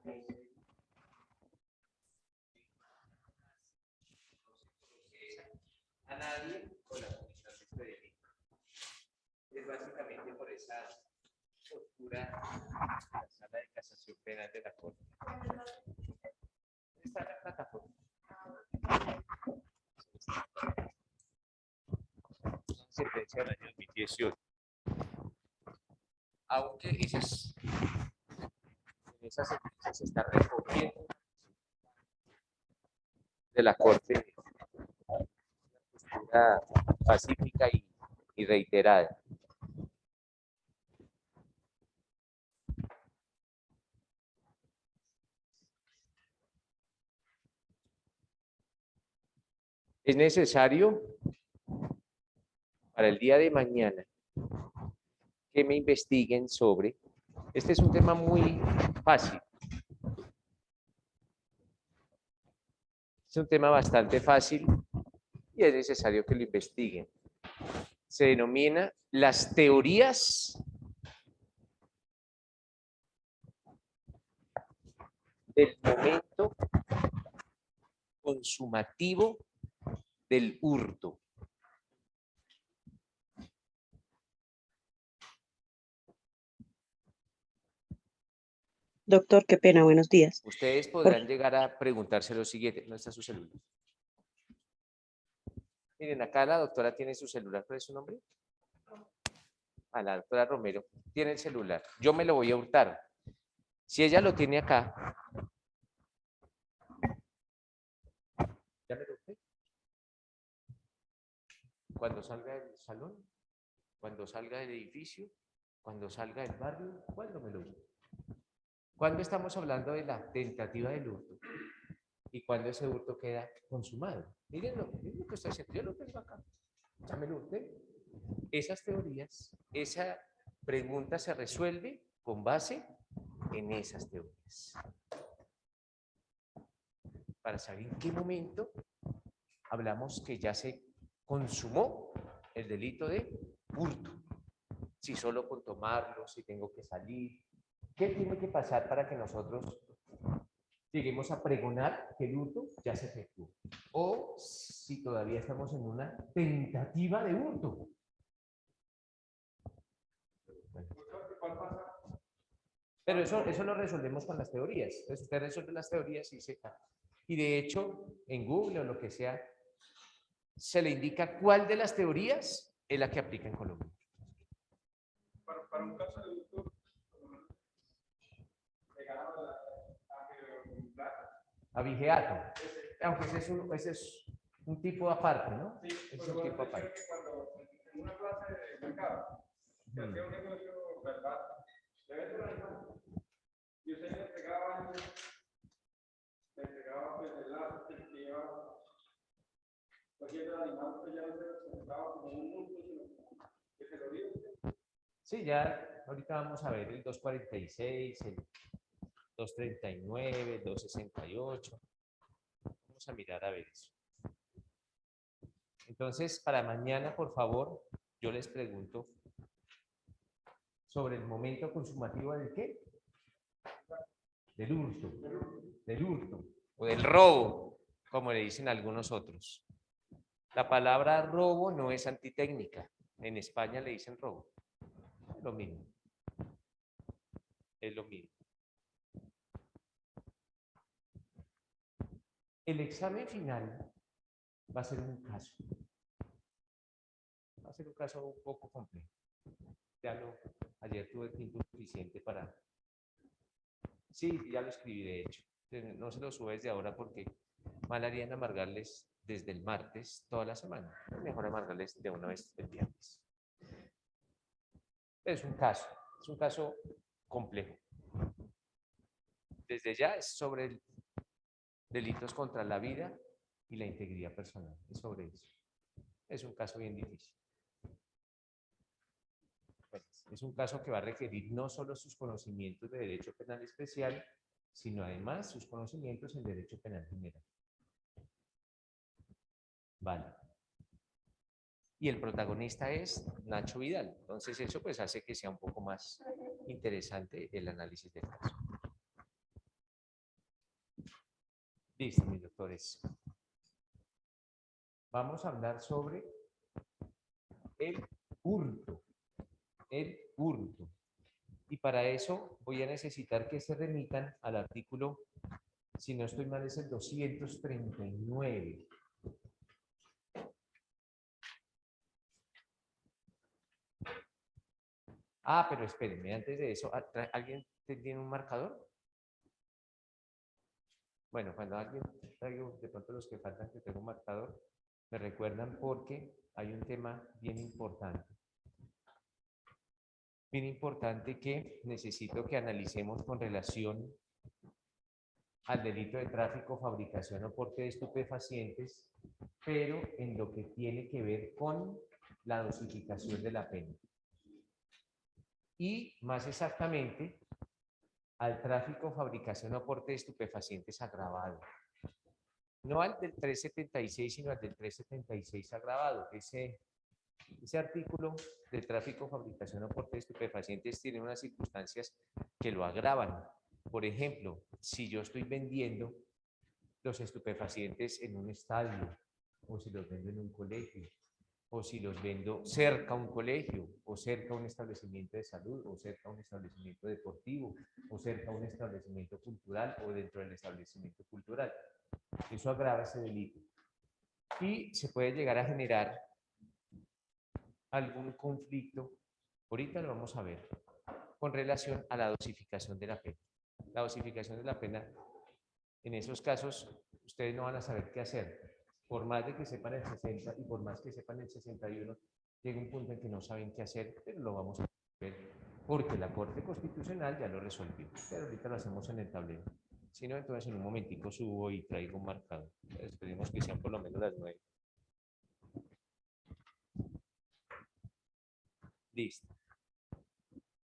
A nadie con la comisión de este delito. Es básicamente por esa postura la sala de casación penal de la Corte. Está en la plataforma. Sentencia del año 2018. Aunque en esas sentencias se está recogiendo de la Corte una postura pacífica y reiterada. Es necesario para el día de mañana que me investiguen sobre, este es un tema muy fácil, es un tema bastante fácil y es necesario que lo investiguen. Se denomina las teorías del momento consumativo del hurto. Doctor, qué pena, buenos días. Ustedes podrán llegar a preguntarse lo siguiente. ¿No está su celular? Miren, acá la doctora tiene su celular. ¿Cuál es su nombre? Ah, la doctora Romero tiene el celular. Yo me lo voy a hurtar. Si ella lo tiene acá, ¿ya me lo hurté? Cuando salga del salón, cuando salga del edificio, cuando salga del barrio, ¿cuándo me lo hurto? ¿Cuándo estamos hablando de la tentativa del hurto? Y cuando ese hurto queda consumado. Miren lo que estoy haciendo. Yo lo tengo acá. Ya me lo hurté. Esas teorías, esa pregunta se resuelve con base en esas teorías. Para saber en qué momento hablamos que ya se consumó el delito de hurto. Si solo con tomarlo, si tengo que salir. ¿Qué tiene que pasar para que nosotros lleguemos a pregonar que el hurto ya se efectuó? O si todavía estamos en una tentativa de hurto. Pero eso lo resolvemos con las teorías. Entonces usted resuelve las teorías y seca. Y de hecho, en Google o lo que sea, se le indica cuál de las teorías es la que aplica en Colombia. Para un caso de hurto, a vigeato. Aunque ese es un tipo aparte, ¿no? Sí, es un tipo aparte. Cuando en una plaza de mercado se hacía un negocio verbal de venta de animales y usted le entregaba pues el lazo que llevaba cogiendo el animal, pues ya no se presentaba como un hurto, sino que se lo dio. Sí, ya ahorita vamos a ver el 246, el 239, el 268. Vamos a mirar a ver eso. Entonces, para mañana, por favor, yo les pregunto sobre el momento consumativo del ¿qué? Del hurto. Del hurto. O del robo, como le dicen algunos otros. La palabra robo no es antitécnica. En España le dicen robo. Es lo mismo. Es lo mismo. El examen final va a ser un caso. Va a ser un caso un poco complejo. Ayer tuve tiempo suficiente para... Sí, ya lo escribí de hecho. No se lo sube desde ahora porque mal harían amargarles desde el martes toda la semana. Es mejor amargarles de una vez el viernes. Es un caso complejo. Desde ya es sobre delitos contra la vida y la integridad personal. Es sobre eso. Es un caso bien difícil. Es un caso que va a requerir no solo sus conocimientos de derecho penal especial, sino además sus conocimientos en derecho penal general. Vale. Y el protagonista es Nacho Vidal. Entonces eso pues hace que sea un poco más interesante el análisis del caso. Listo, mis doctores. Vamos a hablar sobre el hurto. El hurto. Y para eso voy a necesitar que se remitan al artículo, si no estoy mal, es el 239. Ah, pero espérenme, antes de eso, ¿alguien tiene un marcador? Bueno, cuando alguien traigo, de pronto los que faltan que tengo un marcador, me recuerdan porque hay un tema bien importante. Bien importante que necesito que analicemos con relación al delito de tráfico, fabricación o porte de estupefacientes, pero en lo que tiene que ver con la dosificación de la pena. Y más exactamente, al tráfico, fabricación o porte de estupefacientes agravado. No al del 376, sino al del 376 agravado. Ese artículo de tráfico, fabricación o porte de estupefacientes tiene unas circunstancias que lo agravan. Por ejemplo, si yo estoy vendiendo los estupefacientes en un estadio, o si los vendo en un colegio, o si los vendo cerca a un colegio, o cerca a un establecimiento de salud, o cerca a un establecimiento deportivo, o cerca a un establecimiento cultural, o dentro del establecimiento cultural. Eso agrava ese delito. Y se puede llegar a generar algún conflicto, ahorita lo vamos a ver, con relación a la dosificación de la pena. La dosificación de la pena, en esos casos, ustedes no van a saber qué hacer. Por más de que sepan el 60 y por más que sepan el 61, llega un punto en que no saben qué hacer, pero lo vamos a ver porque la Corte Constitucional ya lo resolvió. Pero ahorita lo hacemos en el tablero. Si no, entonces en un momentico subo y traigo un marcador. Esperemos que sean por lo menos las 9. Listo.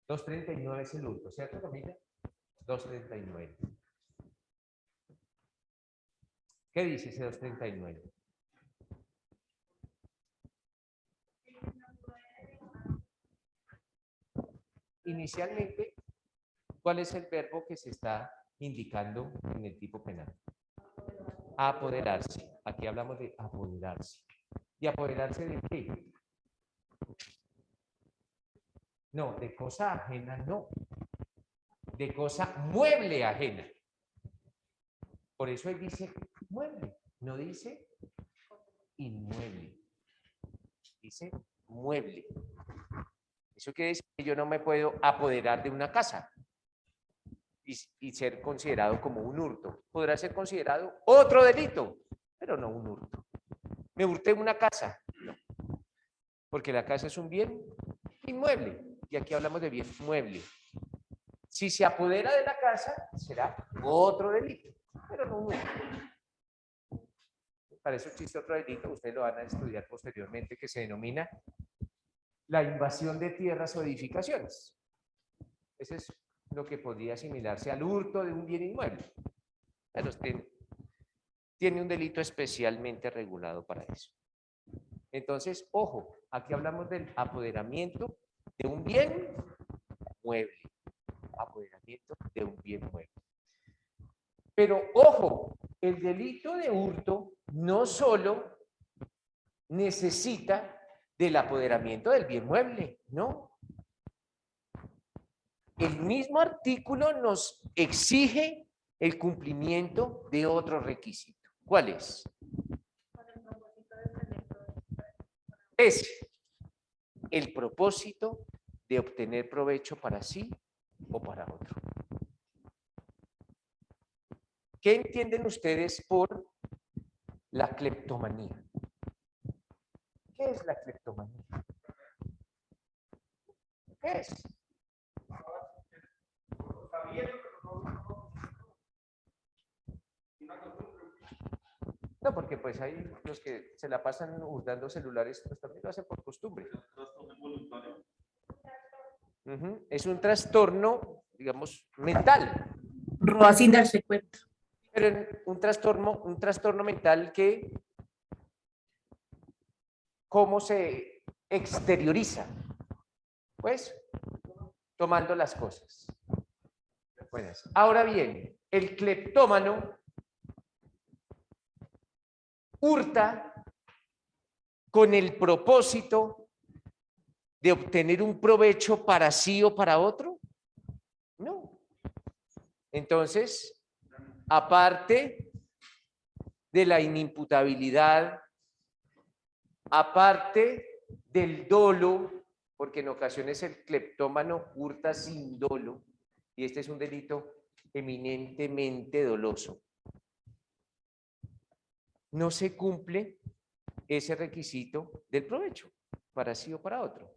239 es el hurto, ¿cierto, Camila? 239. ¿Qué dice ese 239? Inicialmente, ¿cuál es el verbo que se está indicando en el tipo penal? Apoderarse. Aquí hablamos de apoderarse. ¿Y apoderarse de qué? No, de cosa ajena no. De cosa mueble ajena. Por eso ahí dice mueble, no dice inmueble. Dice mueble. Eso quiere decir que yo no me puedo apoderar de una casa y ser considerado como un hurto. Podrá ser considerado otro delito, pero no un hurto. Me hurté una casa, no, porque la casa es un bien inmueble y aquí hablamos de bien mueble. Si se apodera de la casa, será otro delito, pero no un hurto. Para eso existe otro delito, ustedes lo van a estudiar posteriormente, que se denomina la invasión de tierras o edificaciones. Ese es lo que podría asimilarse al hurto de un bien inmueble. Pero tiene un delito especialmente regulado para eso. Entonces, ojo, aquí hablamos del apoderamiento de un bien mueble. Apoderamiento de un bien mueble. Pero, ojo, el delito de hurto no solo necesita del apoderamiento del bien mueble, ¿no? El mismo artículo nos exige el cumplimiento de otro requisito. ¿Cuál es? Es el propósito de obtener provecho para sí o para otro. ¿Qué entienden ustedes por la cleptomanía? ¿Qué es la cleptomanía? ¿Qué es? No, porque pues hay los que se la pasan hurtando celulares, pues también lo hacen por costumbre. Es un trastorno, digamos, mental. Roba sin darse cuenta. Pero un trastorno mental que, ¿cómo se exterioriza? Pues, tomando las cosas. Buenas. Ahora bien, el cleptómano hurta con el propósito de obtener un provecho para sí o para otro? No. Entonces, aparte de la inimputabilidad, aparte del dolo, porque en ocasiones el cleptómano hurta sin dolo, y este es un delito eminentemente doloso, no se cumple ese requisito del provecho, para sí o para otro.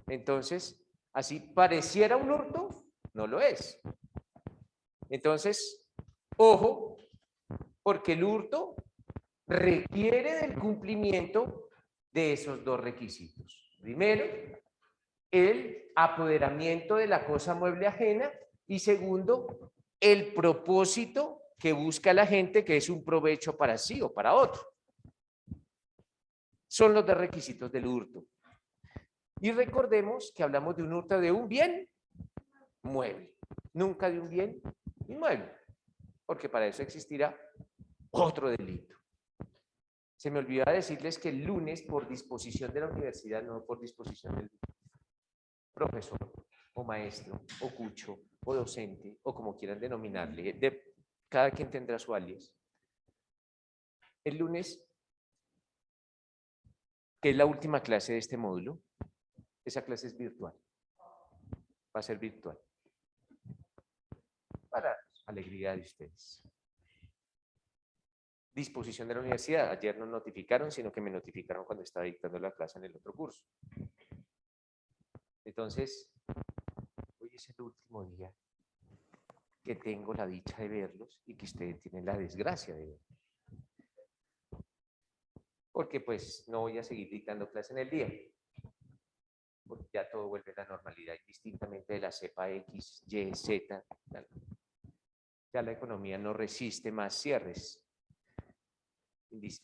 Entonces, así pareciera un hurto, no lo es. Entonces, ojo, porque el hurto requiere del cumplimiento de esos dos requisitos. Primero, el apoderamiento de la cosa mueble ajena y segundo, el propósito que busca la gente, que es un provecho para sí o para otro. Son los dos requisitos del hurto. Y recordemos que hablamos de un hurto de un bien mueble, nunca de un bien inmueble, porque para eso existirá otro delito. Se me olvidaba decirles que el lunes, por disposición de la universidad, no por disposición del profesor o maestro o cucho o docente o como quieran denominarle, cada quien tendrá su alias. El lunes, que es la última clase de este módulo, esa clase es virtual. Va a ser virtual. Para alegría de ustedes. Disposición de la universidad. Ayer no notificaron, sino que me notificaron cuando estaba dictando la clase en el otro curso. Entonces, hoy es el último día que tengo la dicha de verlos y que ustedes tienen la desgracia de verlos. Porque pues no voy a seguir dictando clase en el día. Porque ya todo vuelve a la normalidad, indistintamente de la cepa X, Y, Z. Ya la economía no resiste más cierres.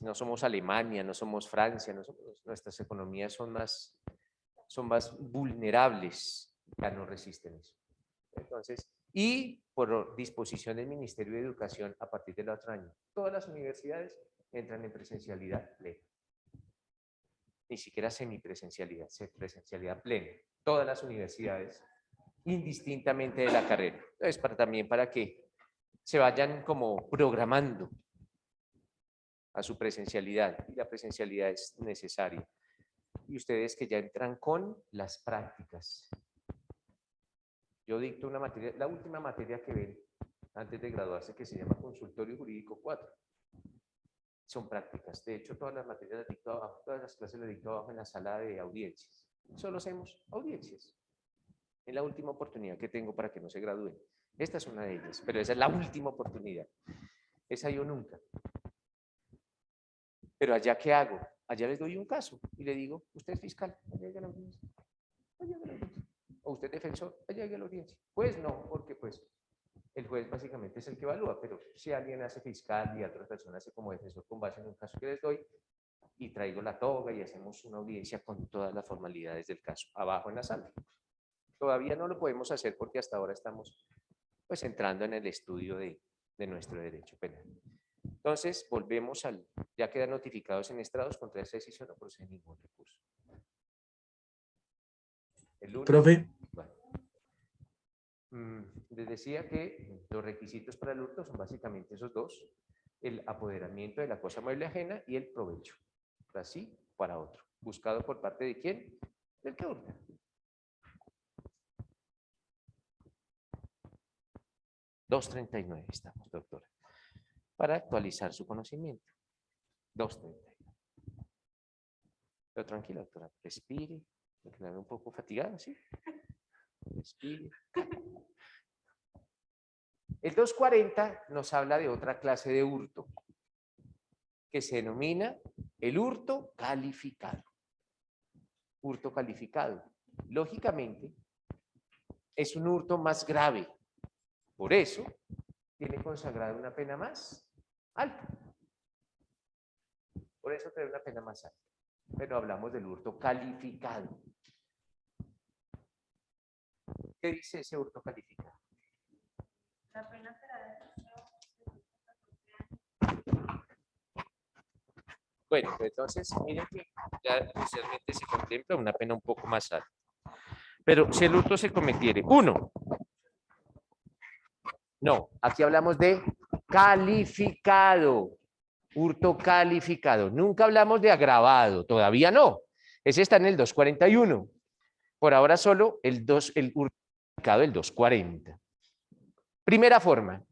No somos Alemania, no somos Francia, nuestras economías son más vulnerables, ya no resisten eso. Entonces, y por disposición del Ministerio de Educación, a partir del otro año, todas las universidades entran en presencialidad plena. Ni siquiera semipresencialidad, presencialidad plena. Todas las universidades, indistintamente de la carrera. Entonces, también para que se vayan como programando a su presencialidad, y la presencialidad es necesaria. Y ustedes que ya entran con las prácticas. Yo dicto una materia, la última materia que ven antes de graduarse, que se llama Consultorio Jurídico 4. Son prácticas. De hecho, todas las materias las dicto abajo, todas las clases las dicto abajo en la sala de audiencias. Solo hacemos audiencias. Es la última oportunidad que tengo para que no se gradúen. Esta es una de ellas, pero esa es la última oportunidad. Esa yo nunca. Pero allá, ¿qué hago? Allá les doy un caso y le digo, usted es fiscal, allá llega la audiencia. Allá llega la audiencia. O usted es defensor, allá llega la audiencia. Pues no, porque pues el juez básicamente es el que evalúa, pero si alguien hace fiscal y otra persona hace como defensor con base en un caso que les doy, y traigo la toga y hacemos una audiencia con todas las formalidades del caso, abajo en la sala. Todavía no lo podemos hacer porque hasta ahora estamos pues entrando en el estudio de nuestro derecho penal. Entonces, volvemos al, ya quedan notificados en estrados contra esa decisión, no procede ningún recurso. El lunes, Profe. bueno, les decía que los requisitos para el hurto son básicamente esos dos: el apoderamiento de la cosa mueble ajena y el provecho, para sí, para otro. ¿Buscado por parte de quién? Del que hurta. $2.39 estamos, doctora, para actualizar su conocimiento. 2.39. Pero tranquila, doctora, respire, porque la veo un poco fatigada, ¿sí? Respire. El 2.40 nos habla de otra clase de hurto, que se denomina el hurto calificado. Hurto calificado. Lógicamente, es un hurto más grave. Por eso, tiene consagrada una pena más alta. Por eso trae una pena más alta. Pero hablamos del hurto calificado. ¿Qué dice ese hurto calificado? La pena será de Bueno, pues entonces, miren que ya inicialmente se contempla una pena un poco más alta. Pero si el hurto se cometiere, uno, no, aquí hablamos de calificado, hurto calificado. Nunca hablamos de agravado, todavía no. Ese está en el 241. Por ahora solo el hurto calificado, el 240. Primera forma.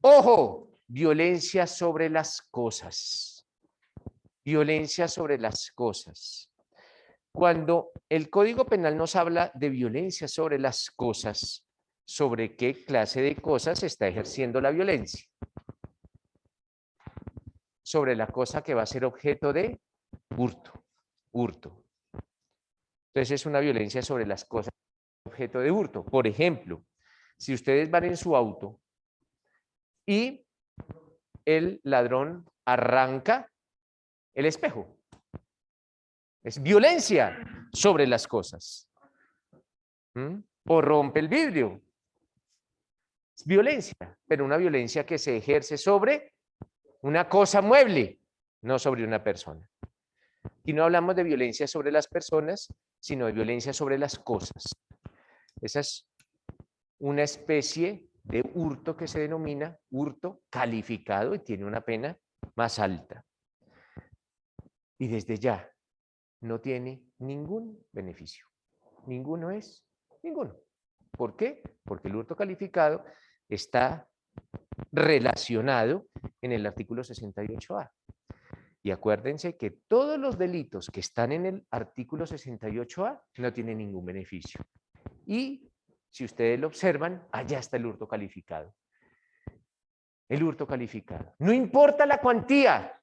Ojo, violencia sobre las cosas. Violencia sobre las cosas. Cuando el Código Penal nos habla de violencia sobre las cosas, ¿sobre qué clase de cosas se está ejerciendo la violencia? Sobre la cosa que va a ser objeto de hurto. Hurto. Entonces es una violencia sobre las cosas objeto de hurto. Por ejemplo, si ustedes van en su auto y el ladrón arranca el espejo, es violencia sobre las cosas. O rompe el vidrio. Es violencia, pero una violencia que se ejerce sobre una cosa mueble, no sobre una persona. Y no hablamos de violencia sobre las personas, sino de violencia sobre las cosas. Esa es una especie de hurto que se denomina hurto calificado y tiene una pena más alta. Y desde ya no tiene ningún beneficio. Ninguno es, ninguno. ¿Por qué? Porque el hurto calificado está relacionado en el artículo 68A. Y acuérdense que todos los delitos que están en el artículo 68A no tienen ningún beneficio. Y si ustedes lo observan, allá está el hurto calificado. El hurto calificado. No importa la cuantía.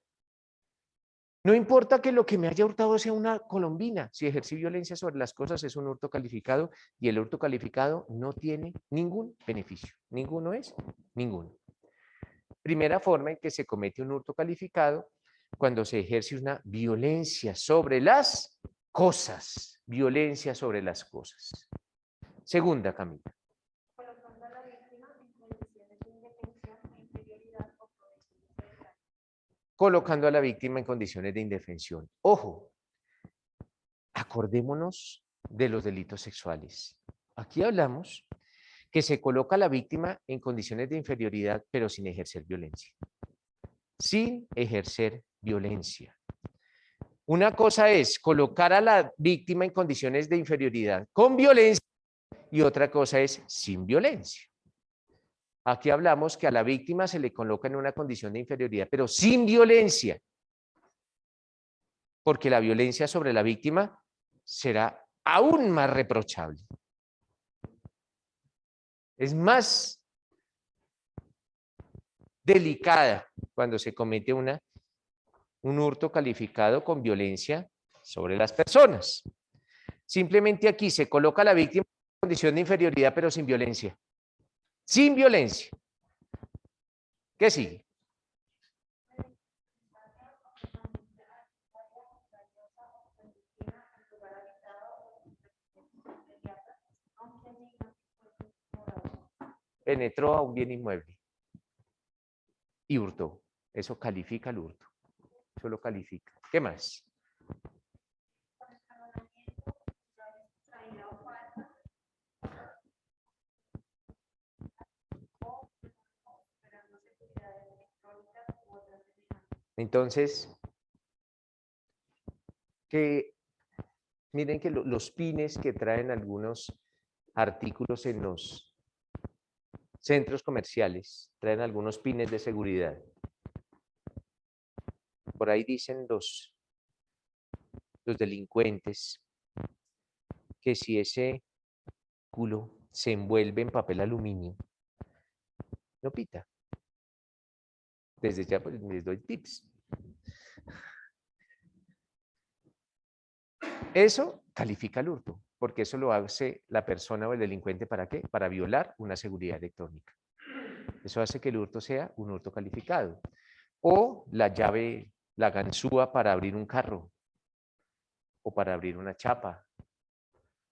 No importa que lo que me haya hurtado sea una colombina. Si ejercí violencia sobre las cosas es un hurto calificado y el hurto calificado no tiene ningún beneficio. Ninguno es, ninguno. Primera forma en que se comete un hurto calificado cuando se ejerce una violencia sobre las cosas. Violencia sobre las cosas. Segunda, Camila. Colocando a la víctima en condiciones de indefensión e inferioridad o progresión. Colocando a la víctima en condiciones de indefensión. Ojo, acordémonos de los delitos sexuales. Aquí hablamos que se coloca a la víctima en condiciones de inferioridad, pero sin ejercer violencia. Sin ejercer violencia. Una cosa es colocar a la víctima en condiciones de inferioridad con violencia y otra cosa es sin violencia. Aquí hablamos que a la víctima se le coloca en una condición de inferioridad, pero sin violencia. Porque la violencia sobre la víctima será aún más reprochable. Es más delicada cuando se comete un hurto calificado con violencia sobre las personas. Simplemente aquí se coloca a la víctima en condición de inferioridad, pero sin violencia. Sin violencia. ¿Qué sigue? Penetró a un bien inmueble y hurtó. Eso califica el hurto. Eso lo califica. ¿Qué más? Entonces, que miren que los pines que traen algunos artículos en los centros comerciales, traen algunos pines de seguridad. Por ahí dicen los delincuentes que si ese culo se envuelve en papel aluminio, no pita. Desde ya pues, les doy tips. Eso califica el hurto, porque eso lo hace la persona o el delincuente ¿para qué? Para violar una seguridad electrónica. Eso hace que el hurto sea un hurto calificado. O la llave, la ganzúa para abrir un carro, o para abrir una chapa,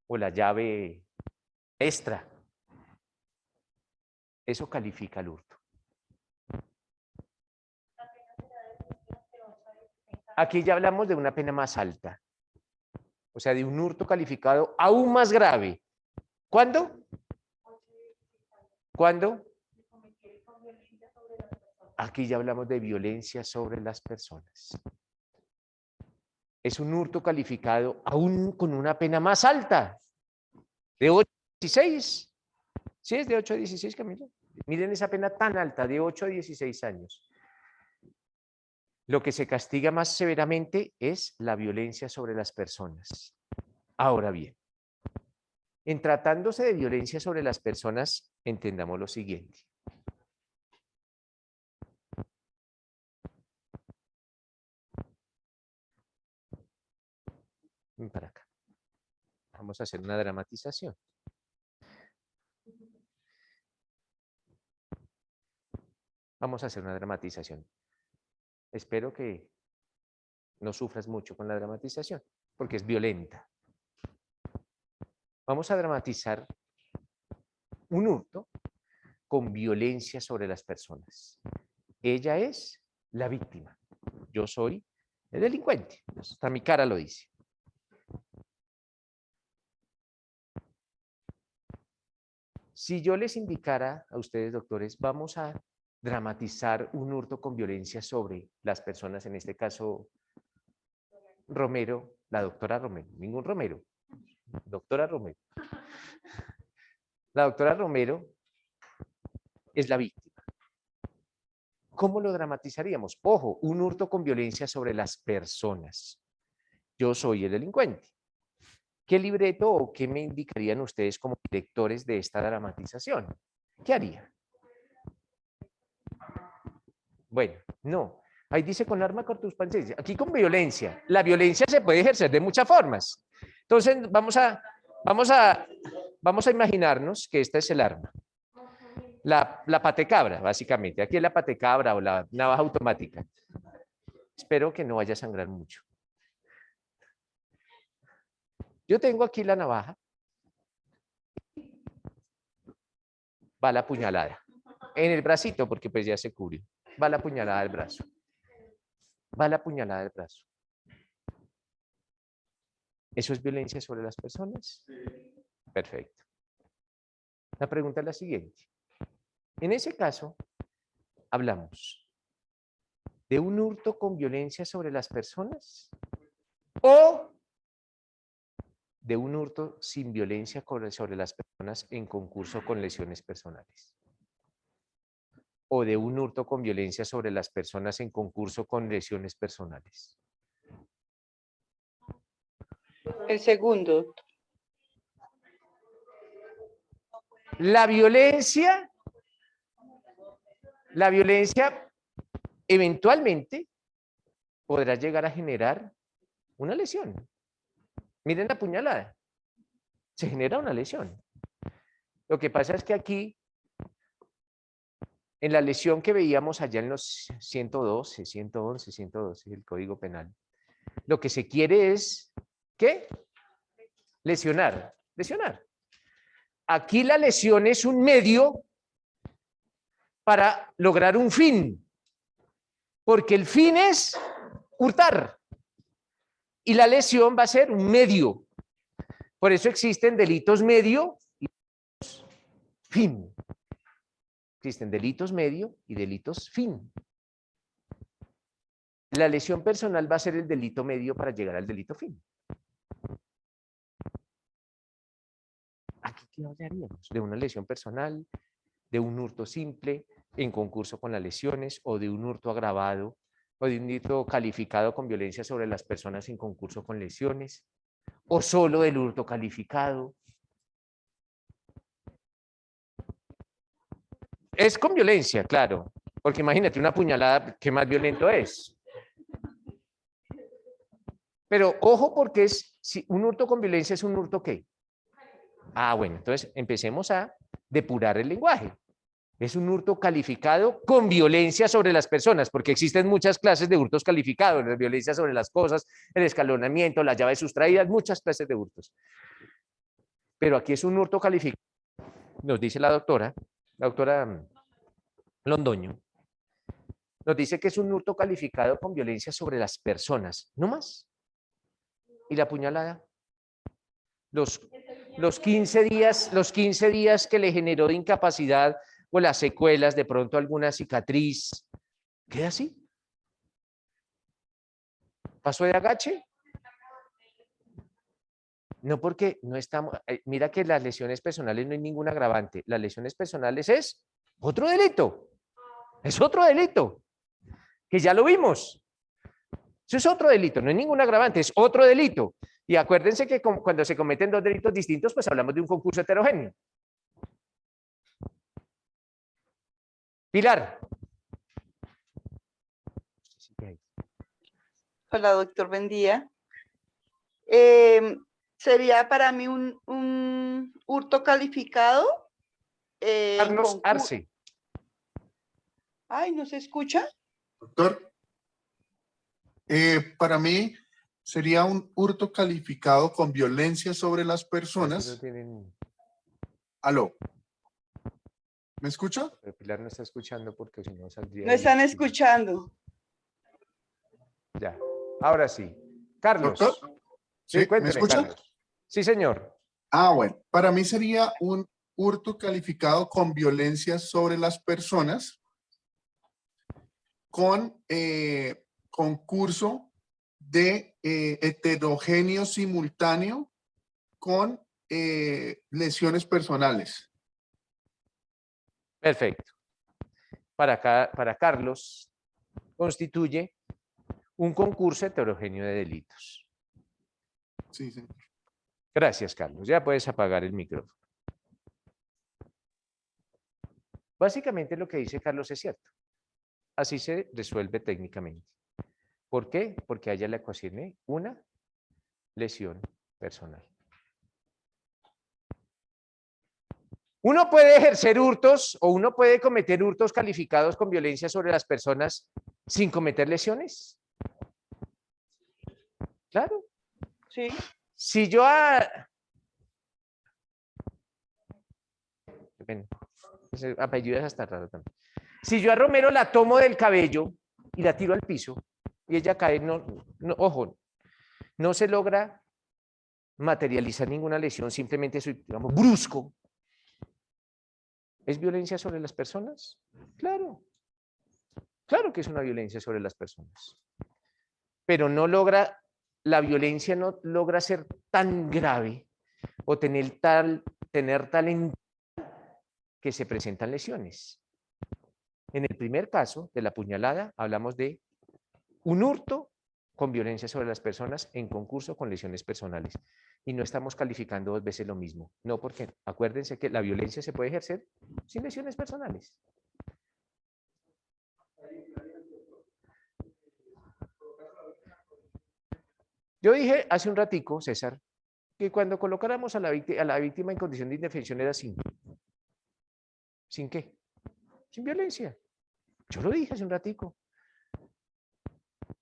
o la llave extra. Eso califica el hurto. Aquí ya hablamos de una pena más alta. O sea, de un hurto calificado aún más grave. ¿Cuándo? ¿Cuándo? Aquí ya hablamos de violencia sobre las personas. Es un hurto calificado aún con una pena más alta, de 8 a 16. ¿Sí es de 8 a 16, Camilo? Miren esa pena tan alta, de 8 a 16 años. Lo que se castiga más severamente es la violencia sobre las personas. Ahora bien, en tratándose de violencia sobre las personas, entendamos lo siguiente. Ven para acá. Vamos a hacer una dramatización. Vamos a hacer una dramatización. Espero que no sufras mucho con la dramatización, porque es violenta. Vamos a dramatizar un hurto con violencia sobre las personas. Ella es la víctima. Yo soy el delincuente. Hasta mi cara lo dice. Si yo les indicara a ustedes, doctores, vamos a dramatizar un hurto con violencia sobre las personas, en este caso, Romero, la doctora Romero, ningún Romero, doctora Romero. La doctora Romero es la víctima. ¿Cómo lo dramatizaríamos? Ojo, un hurto con violencia sobre las personas. Yo soy el delincuente. ¿Qué libreto o qué me indicarían ustedes como directores de esta dramatización? ¿Qué haría? Bueno, no. Ahí dice con arma corpuscular. Aquí con violencia. La violencia se puede ejercer de muchas formas. Entonces, vamos a imaginarnos que esta es el arma. La patecabra, básicamente. Aquí es la patecabra o la navaja automática. Espero que no vaya a sangrar mucho. Yo tengo aquí la navaja. Va la puñalada. En el bracito, porque pues ya se cubrió. Va la puñalada del brazo. Va la puñalada del brazo. ¿Eso es violencia sobre las personas? Perfecto. La pregunta es la siguiente. En ese caso, hablamos de un hurto con violencia sobre las personas o de un hurto sin violencia sobre las personas en concurso con lesiones personales. O de un hurto con violencia sobre las personas en concurso con lesiones personales. El segundo. La violencia eventualmente podrá llegar a generar una lesión. Miren la puñalada. Se genera una lesión. Lo que pasa es que aquí, en la lesión que veíamos allá en los 112, 111, 112, el Código Penal, lo que se quiere es, ¿qué? Lesionar. Lesionar. Aquí la lesión es un medio para lograr un fin, porque el fin es hurtar y la lesión va a ser un medio. Por eso existen delitos medio y delitos fin. Existen delitos medio y delitos fin. La lesión personal va a ser el delito medio para llegar al delito fin. ¿Aquí qué hablaríamos? ¿De una lesión personal, de un hurto simple en concurso con las lesiones o de un hurto agravado o de un hurto calificado con violencia sobre las personas en concurso con lesiones o solo del hurto calificado? Es con violencia, claro, porque imagínate una puñalada, ¿qué más violento es? Pero ojo, porque si un hurto con violencia es un hurto ¿qué? Ah, bueno, entonces empecemos a depurar el lenguaje. Es un hurto calificado con violencia sobre las personas, porque existen muchas clases de hurtos calificados, la violencia sobre las cosas, el escalonamiento, las llaves sustraídas, muchas clases de hurtos. Pero aquí es un hurto calificado, nos dice la doctora Londoño, Nos dice que es un hurto calificado con violencia sobre las personas, no más. ¿Y la puñalada? Los 15 días que le generó de incapacidad o las secuelas, de pronto alguna cicatriz, ¿queda así? ¿Pasó de agache? No, porque no estamos, mira que las lesiones personales no hay ningún agravante. Las lesiones personales es otro delito. Es otro delito, que ya lo vimos. Eso es otro delito, no hay ningún agravante, es otro delito. Y acuérdense que cuando se cometen dos delitos distintos, pues hablamos de un concurso heterogéneo. Pilar. Hola, doctor, buen día. Sería para mí un hurto calificado. Carlos Arce. Ay, ¿no se escucha? Doctor, para mí sería un hurto calificado con violencia sobre las personas. Aló, ¿me escucha? Pero Pilar no está escuchando porque si no saldría. No están escuchando. Ya, ahora sí. Carlos. Doctor, Sí, ¿me cuénteme, escucha? Carlos. Sí, señor. Bueno, para mí sería un hurto calificado con violencia sobre las personas con concurso de heterogéneo simultáneo con lesiones personales. Perfecto. Para Carlos, constituye un concurso heterogéneo de delitos. Sí, señor. Gracias, Carlos. Ya puedes apagar el micrófono. Básicamente lo que dice Carlos es cierto. Así se resuelve técnicamente. ¿Por qué? Porque a ella le ocasione una lesión personal. Uno puede ejercer hurtos o uno puede cometer hurtos calificados con violencia sobre las personas sin cometer lesiones. Claro. Sí. Si yo ese apellido es hasta raro también. Si yo a Romero la tomo del cabello y la tiro al piso y ella cae, ojo, no se logra materializar ninguna lesión, simplemente soy, digamos, brusco. ¿Es violencia sobre las personas? Claro. Claro que es una violencia sobre las personas. Pero la violencia no logra ser tan grave o tener tal que se presentan lesiones. En el primer caso de la puñalada, hablamos de un hurto con violencia sobre las personas en concurso con lesiones personales. Y no estamos calificando dos veces lo mismo. No, porque acuérdense que la violencia se puede ejercer sin lesiones personales. Yo dije hace un ratico, César, que cuando colocáramos a la víctima en condición de indefensión era sin. ¿Sin qué? Sin violencia. Yo lo dije hace un ratico.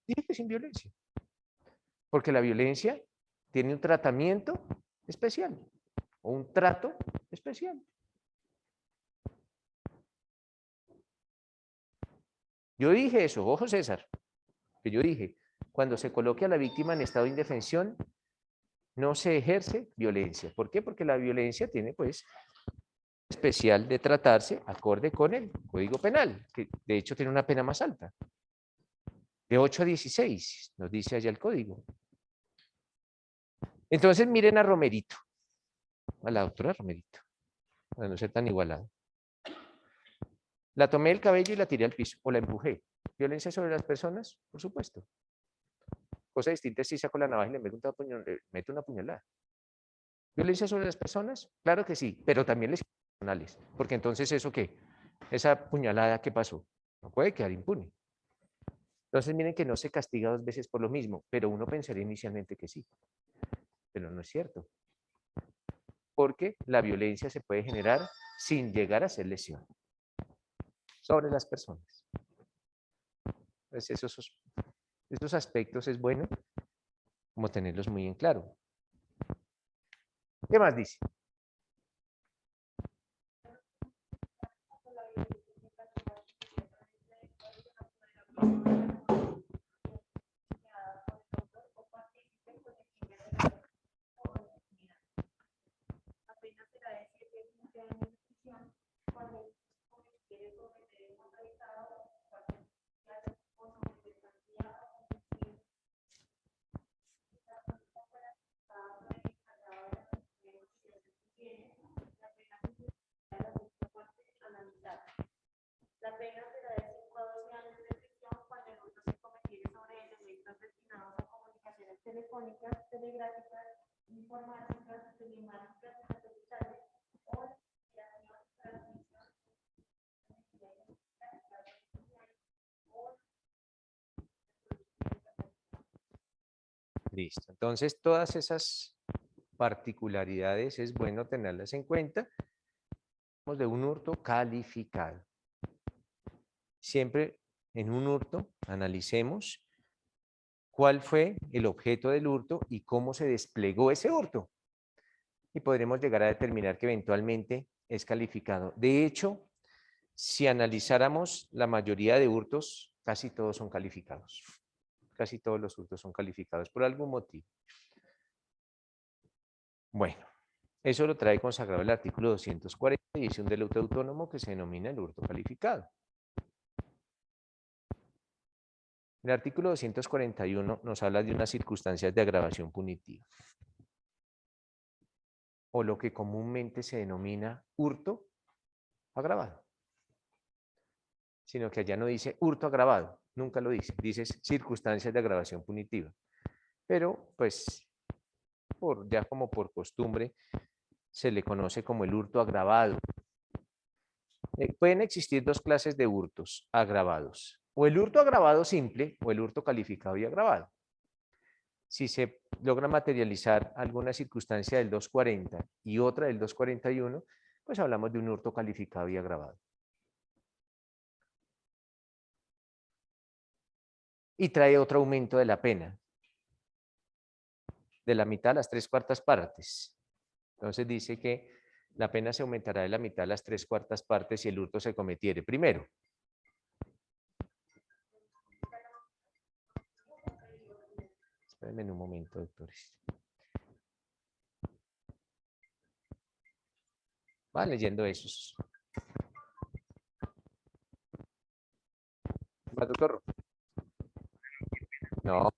Dije que sin violencia. Porque la violencia tiene un tratamiento especial o un trato especial. Yo dije eso, ojo César, que yo dije, cuando se coloque a la víctima en estado de indefensión, no se ejerce violencia. ¿Por qué? Porque la violencia tiene pues especial de tratarse acorde con el Código Penal, que de hecho tiene una pena más alta, de 8 a 16, nos dice allá el código. Entonces miren a Romerito, a la doctora Romerito, para no ser tan igualado. La tomé del cabello y la tiré al piso, o la empujé. ¿Violencia sobre las personas? Por supuesto. Cosa distinta es si saco la navaja y le meto una puñalada. ¿Violencia sobre las personas? Claro que sí, pero también lesiones personales. Porque entonces, ¿eso qué? Esa puñalada, ¿qué pasó? No puede quedar impune. Entonces, miren que no se castiga dos veces por lo mismo, pero uno pensaría inicialmente que sí. Pero no es cierto. Porque la violencia se puede generar sin llegar a ser lesión sobre las personas. Entonces, esos aspectos es bueno como tenerlos muy en claro. ¿Qué más dice? La pena será de 5 a 12 años de prisión cuando el hurto se cometiere sobre ellos delitos destinados a comunicaciones telefónicas, telegráficas, informáticas, telemáticas, satelitales o la creación, transmisión, Listo. Entonces, todas esas particularidades es bueno tenerlas en cuenta. Hablamos de un hurto calificado. Siempre en un hurto analicemos cuál fue el objeto del hurto y cómo se desplegó ese hurto. Y podremos llegar a determinar que eventualmente es calificado. De hecho, si analizáramos la mayoría de hurtos, casi todos son calificados. Casi todos los hurtos son calificados por algún motivo. Bueno, eso lo trae consagrado el artículo 240 y es un delito autónomo que se denomina el hurto calificado. El artículo 241 nos habla de unas circunstancias de agravación punitiva, o lo que comúnmente se denomina hurto agravado. Sino que allá no dice hurto agravado, nunca lo dice, dice circunstancias de agravación punitiva. Pero, pues, ya como por costumbre, se le conoce como el hurto agravado. Pueden existir dos clases de hurtos agravados, o el hurto agravado simple o el hurto calificado y agravado. Si se logra materializar alguna circunstancia del 240 y otra del 241, pues hablamos de un hurto calificado y agravado. Y trae otro aumento de la pena, de la mitad a las 3/4 partes. Entonces dice que la pena se aumentará de la mitad a las 3/4 partes si el hurto se cometiere primero. Espérenme un momento, doctores. Va leyendo esos. ¿Va, doctor? No.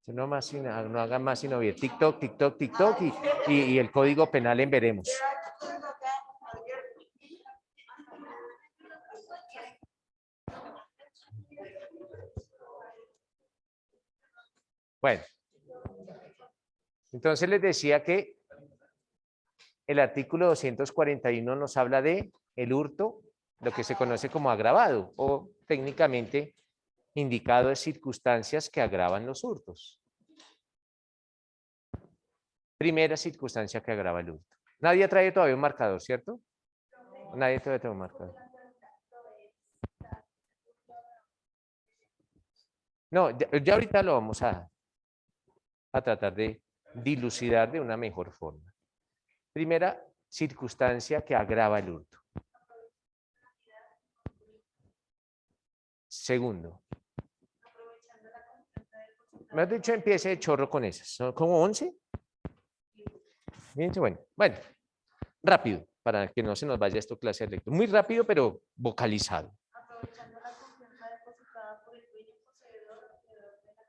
No, más, no hagan más sino bien TikTok, TikTok, TikTok y el código penal en veremos. Bueno, entonces les decía que el artículo 241 nos habla de el hurto, lo que se conoce como agravado o técnicamente indicado de circunstancias que agravan los hurtos. Primera circunstancia que agrava el hurto. Nadie trae todavía un marcador, ¿cierto? Nadie todavía trae un marcador. No, ya ahorita lo vamos a tratar de dilucidar de una mejor forma. Primera circunstancia que agrava el hurto. Segundo. Me has dicho empiece de chorro con esas. ¿Son como 11? Bueno, rápido, para que no se nos vaya esto clase de lectura. Muy rápido, pero vocalizado. Aprovechando la confianza depositada por el dueño poseedor de la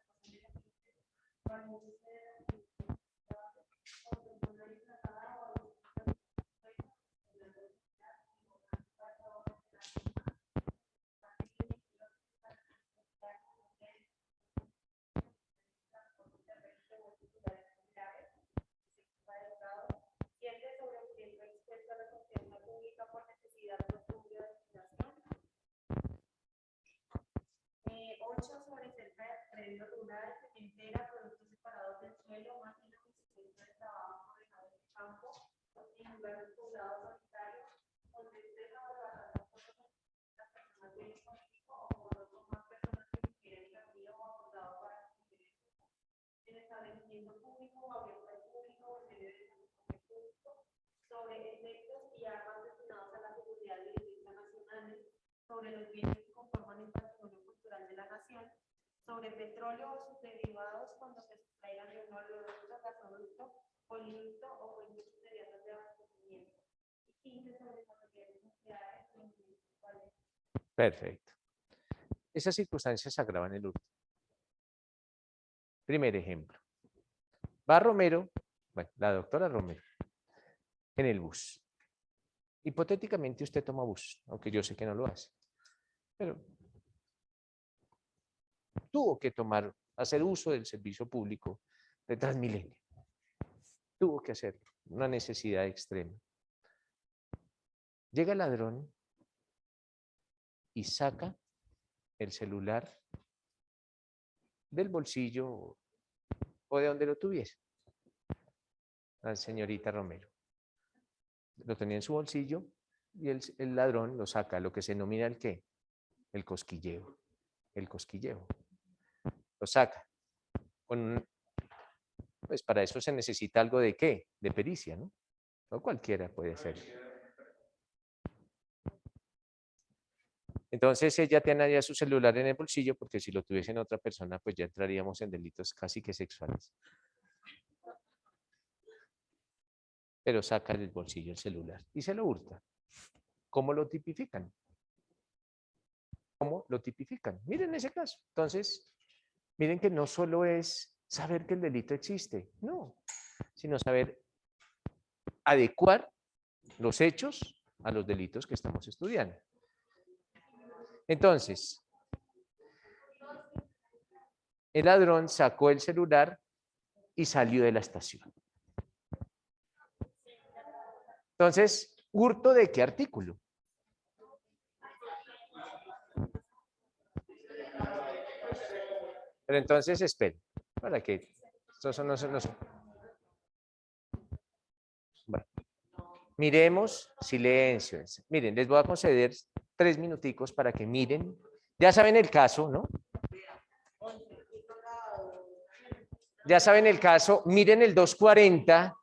sobre cerca del predio rural, entera, productos separados del suelo, máquinas y sucesos de trabajo dejado en el campo, en lugares poblados solitarios, donde esté trabajando las personas de político o por más personas que quieran cambiar o acordado para cumplir en establecimiento público o abierto al público o en el transporte público, sobre efectos y armas destinados a la seguridad y defensa nacionales, sobre los bienes que conforman el patrimonio cultural de la nación, sobre petróleo o sus derivados cuando se extraigan de un oleoducto, gasoducto, poliducto o fuentes inmediatas de abastecimiento. Y 15 sobre materiales nucleares e individuales. Perfecto. Esas circunstancias agravan el hurto. Primer ejemplo. Va Romero, bueno, la doctora Romero, en el bus. Hipotéticamente usted toma bus, aunque yo sé que no lo hace. Pero tuvo que hacer uso del servicio público de Transmilenio. Tuvo que hacerlo, una necesidad extrema. Llega el ladrón y saca el celular del bolsillo o de donde lo tuviese. La señorita Romero. Lo tenía en su bolsillo y el ladrón lo saca, lo que se denomina el ¿qué? El cosquilleo. El cosquilleo. Lo saca. Pues para eso se necesita algo de ¿qué? De pericia, ¿no? No cualquiera puede hacerlo. Entonces ella tiene ya su celular en el bolsillo porque si lo tuviese en otra persona, pues ya entraríamos en delitos casi que sexuales. Pero saca del bolsillo el celular y se lo hurta. ¿Cómo lo tipifican? ¿Cómo lo tipifican? Miren ese caso. Entonces, miren que no solo es saber que el delito existe, no, sino saber adecuar los hechos a los delitos que estamos estudiando. Entonces, el ladrón sacó el celular y salió de la estación. Entonces, ¿hurto de qué artículo? Pero entonces, esperen, para que esto no. Bueno, miremos, silencio. Miren, les voy a conceder 3 minuticos para que miren. Ya saben el caso, ¿no? Ya saben el caso. Miren el 240,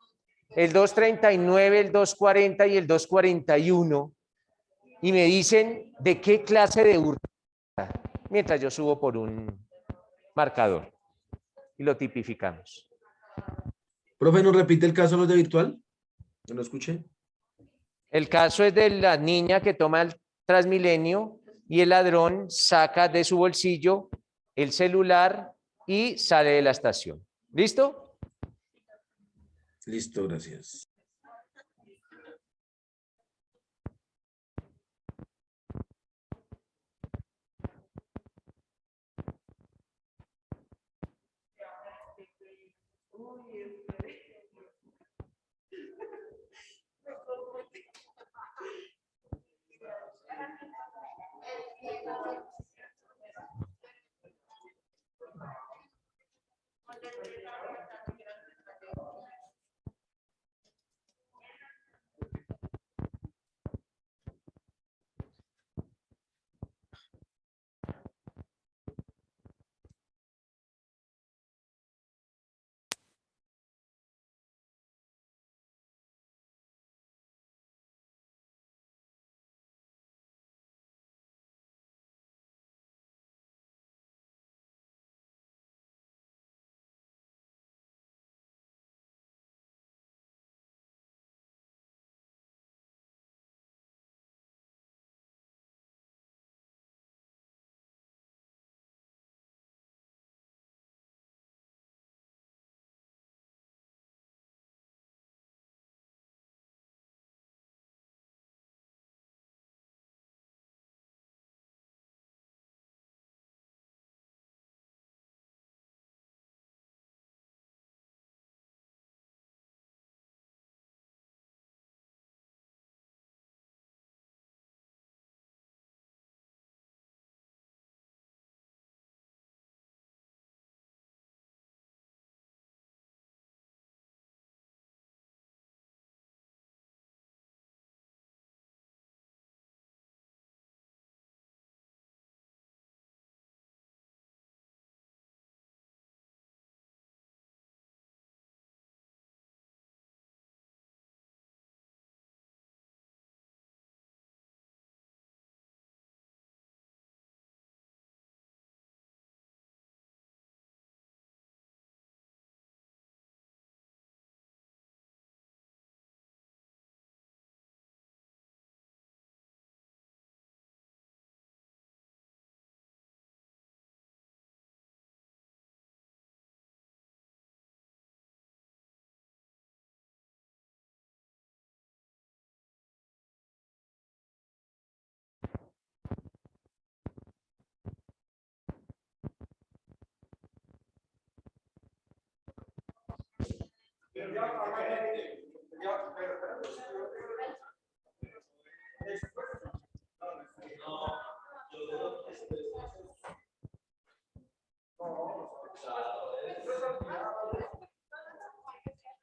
el 239, el 240 y el 241. Y me dicen de qué clase de hurto. Mientras yo subo por un marcador y lo tipificamos. Profe, ¿nos repite el caso de los de virtual? ¿No lo escuché? El caso es de la niña que toma el Transmilenio y el ladrón saca de su bolsillo el celular y sale de la estación. ¿Listo? Listo, gracias.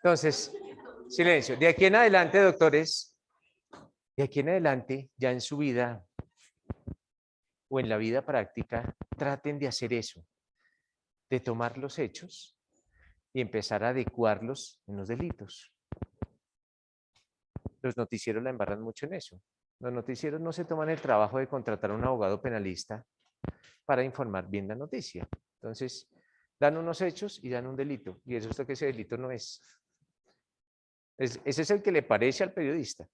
Entonces, silencio. De aquí en adelante, doctores, de aquí en adelante, ya en su vida o en la vida práctica, traten de hacer eso, de tomar los hechos y empezar a adecuarlos en los delitos. Los noticieros la embarran mucho en eso. Los noticieros no se toman el trabajo de contratar a un abogado penalista para informar bien la noticia. Entonces, dan unos hechos y dan un delito. Y eso es lo que ese delito no es. Ese es el que le parece al periodista.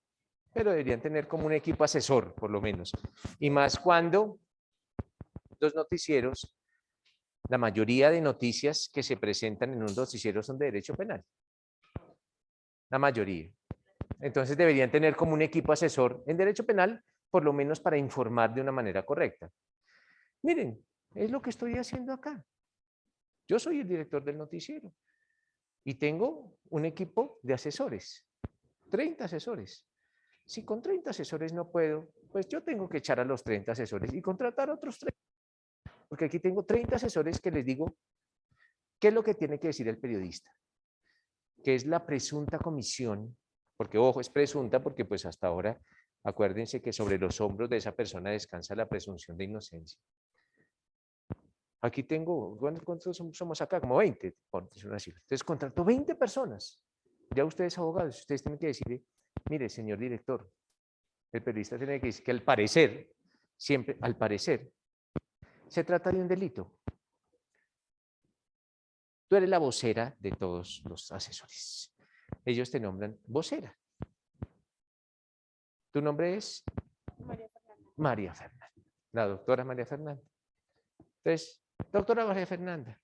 Pero deberían tener como un equipo asesor, por lo menos. Y más cuando los noticieros, la mayoría de noticias que se presentan en un noticiero son de derecho penal. La mayoría. Entonces deberían tener como un equipo asesor en derecho penal, por lo menos para informar de una manera correcta. Miren, es lo que estoy haciendo acá. Yo soy el director del noticiero y tengo un equipo de asesores, 30 asesores. Si con 30 asesores no puedo, pues yo tengo que echar a los 30 asesores y contratar a otros 30. Porque aquí tengo 30 asesores que les digo qué es lo que tiene que decir el periodista, que es la presunta comisión, porque ojo, es presunta porque pues hasta ahora, acuérdense que sobre los hombros de esa persona descansa la presunción de inocencia. Aquí tengo, ¿cuántos somos acá? Como 20, entonces contrato 20 personas. Ya ustedes abogados, ustedes tienen que decirle, mire, señor director, el periodista tiene que decir que al parecer, siempre al parecer, se trata de un delito. Tú eres la vocera de todos los asesores. Ellos te nombran vocera. ¿Tu nombre es? María Fernanda. María Fernanda. La doctora María Fernanda. Entonces, doctora María Fernanda,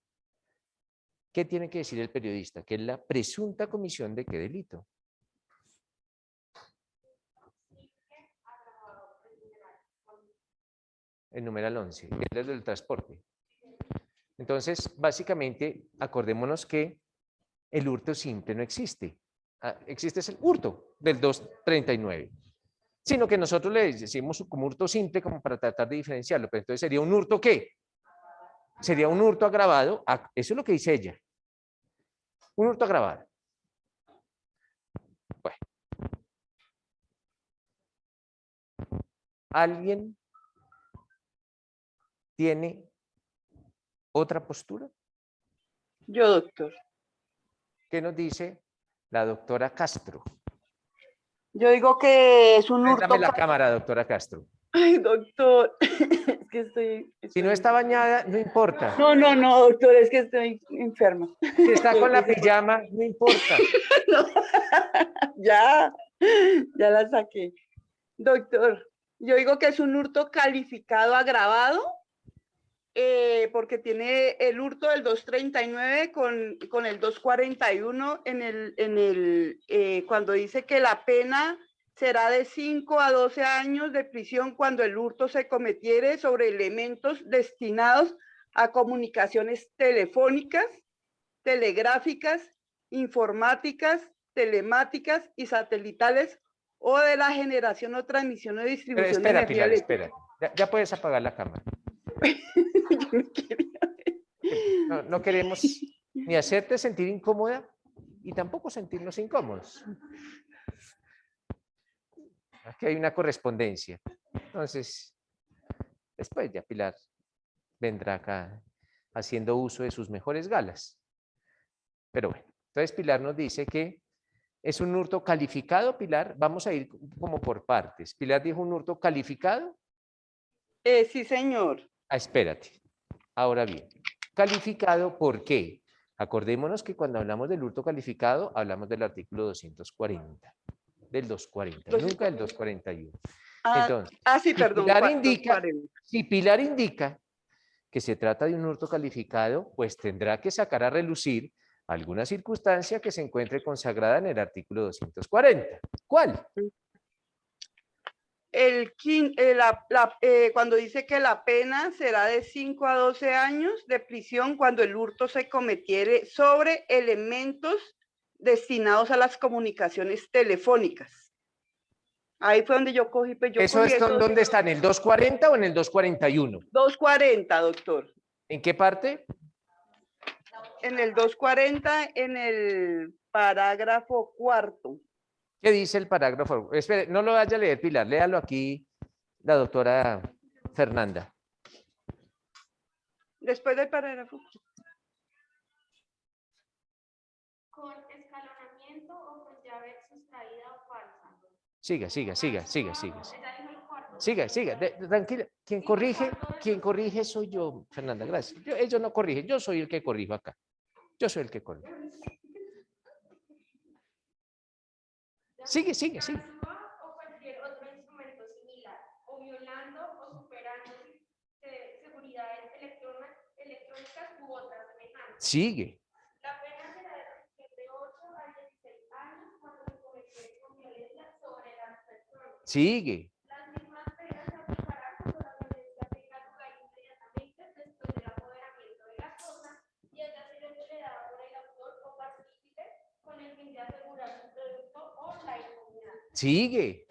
¿qué tiene que decir el periodista? Que es la presunta comisión de qué delito. El numeral 11, que es el del transporte. Entonces, básicamente, acordémonos que el hurto simple no existe. Existe es el hurto del 239. Sino que nosotros le decimos como hurto simple como para tratar de diferenciarlo. Pero entonces sería un hurto ¿qué? Sería un hurto agravado. Eso es lo que dice ella. Un hurto agravado. Bueno. ¿Alguien tiene otra postura? Yo, doctor. ¿Qué nos dice la doctora Castro? Yo digo que es un hurto. Préndame la cámara, doctora Castro. Ay, doctor. Es que Si no está bañada, no importa. No, doctor, es que estoy enferma. Si está con la pijama, no importa. No. Ya la saqué. Doctor, yo digo que es un hurto calificado agravado, porque tiene el hurto del 239 con el 241 cuando dice que la pena será de 5 a 12 años de prisión cuando el hurto se cometiere sobre elementos destinados a comunicaciones telefónicas, telegráficas, informáticas, telemáticas y satelitales o de la generación o transmisión o Pero distribución espera, de energía Pilar, eléctrica. espera. Ya puedes apagar la cámara. Yo no quería. No queremos ni hacerte sentir incómoda y tampoco sentirnos incómodos. Aquí hay una correspondencia. Entonces, después ya Pilar vendrá acá haciendo uso de sus mejores galas. Pero bueno, entonces Pilar nos dice que es un hurto calificado, Pilar. Vamos a ir como por partes. Pilar dijo un hurto calificado. Sí, señor. Espérate. Ahora bien, calificado, ¿por qué? Acordémonos que cuando hablamos del hurto calificado, hablamos del artículo 240, del 240, nunca del 241. Entonces, sí, perdón. si Pilar indica que se trata de un hurto calificado, pues tendrá que sacar a relucir alguna circunstancia que se encuentre consagrada en el artículo 240. ¿Cuál? Cuando dice que la pena será de 5 a 12 años de prisión cuando el hurto se cometiere sobre elementos destinados a las comunicaciones telefónicas. Ahí fue donde yo cogí. Pues ¿Dónde está? ¿En el 240 o en el 241? 240, doctor. ¿En qué parte? En el 240, en el parágrafo 4. ¿Qué dice el parágrafo? Espere, no lo vaya a leer, Pilar, léalo aquí la doctora Fernanda. Después del parágrafo. Con escalonamiento o con llave sustraída o falsa. Siga. Tranquila. Quien corrige soy yo, Fernanda, gracias. Ellos no corrigen, yo soy el que corrijo acá. Yo soy el que corrijo. Sigue. O cualquier otro instrumento similar, o violando o superando seguridades electrónicas u otras semejantes. Sigue. La pena será de 8 a 16 años cuando se cometiere con violencia sobre las personas. Sigue. Las mismas penas se aplicarán cuando la violencia tenga lugar inmediatamente después del apoderamiento de la cosa y haya sido empleada por el autor o partícipe con el fin de asegurar su producto o la inmunidad. Sigue.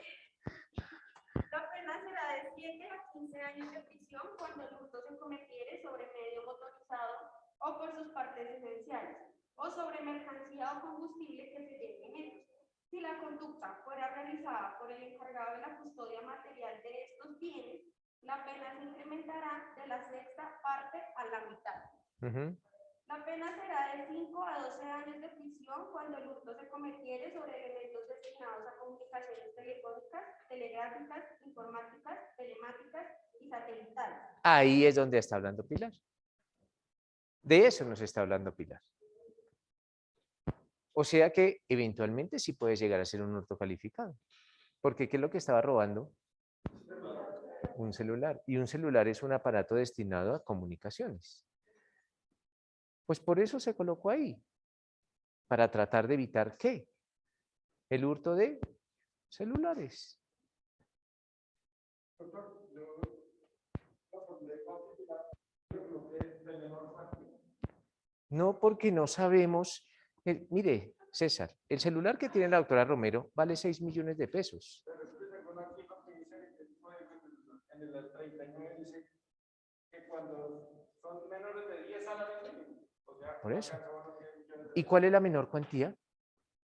La pena será de 7 a 15 años de prisión cuando el hurto se cometiere sobre medio motorizado o por sus partes esenciales, o sobre mercancía o combustible que se lleve en ellos. Si la conducta fuera realizada por el encargado de la custodia material de estos bienes, la pena se incrementará de la sexta parte a la mitad. La pena será de 5 a 12 años de prisión cuando el hurto se cometiere sobre elementos destinados a comunicaciones telefónicas, telegráficas, informáticas, telemáticas y satelitales. Ahí es donde está hablando Pilar. De eso nos está hablando Pilar. O sea que eventualmente sí puede llegar a ser un hurto calificado. Porque ¿qué es lo que estaba robando? Un celular. Y un celular es un aparato destinado a comunicaciones. Pues por eso se colocó ahí. Para tratar de evitar ¿qué? El hurto de celulares. No, porque no sabemos. Mire, César, el celular que tiene la doctora Romero vale 6 millones de pesos. Pero es que según aquí lo que dice en el 39 dice que cuando son menores de 10 salarios mínimos, o sea, Por eso. acá son 10 millones de ¿Y cuál es la menor cuantía?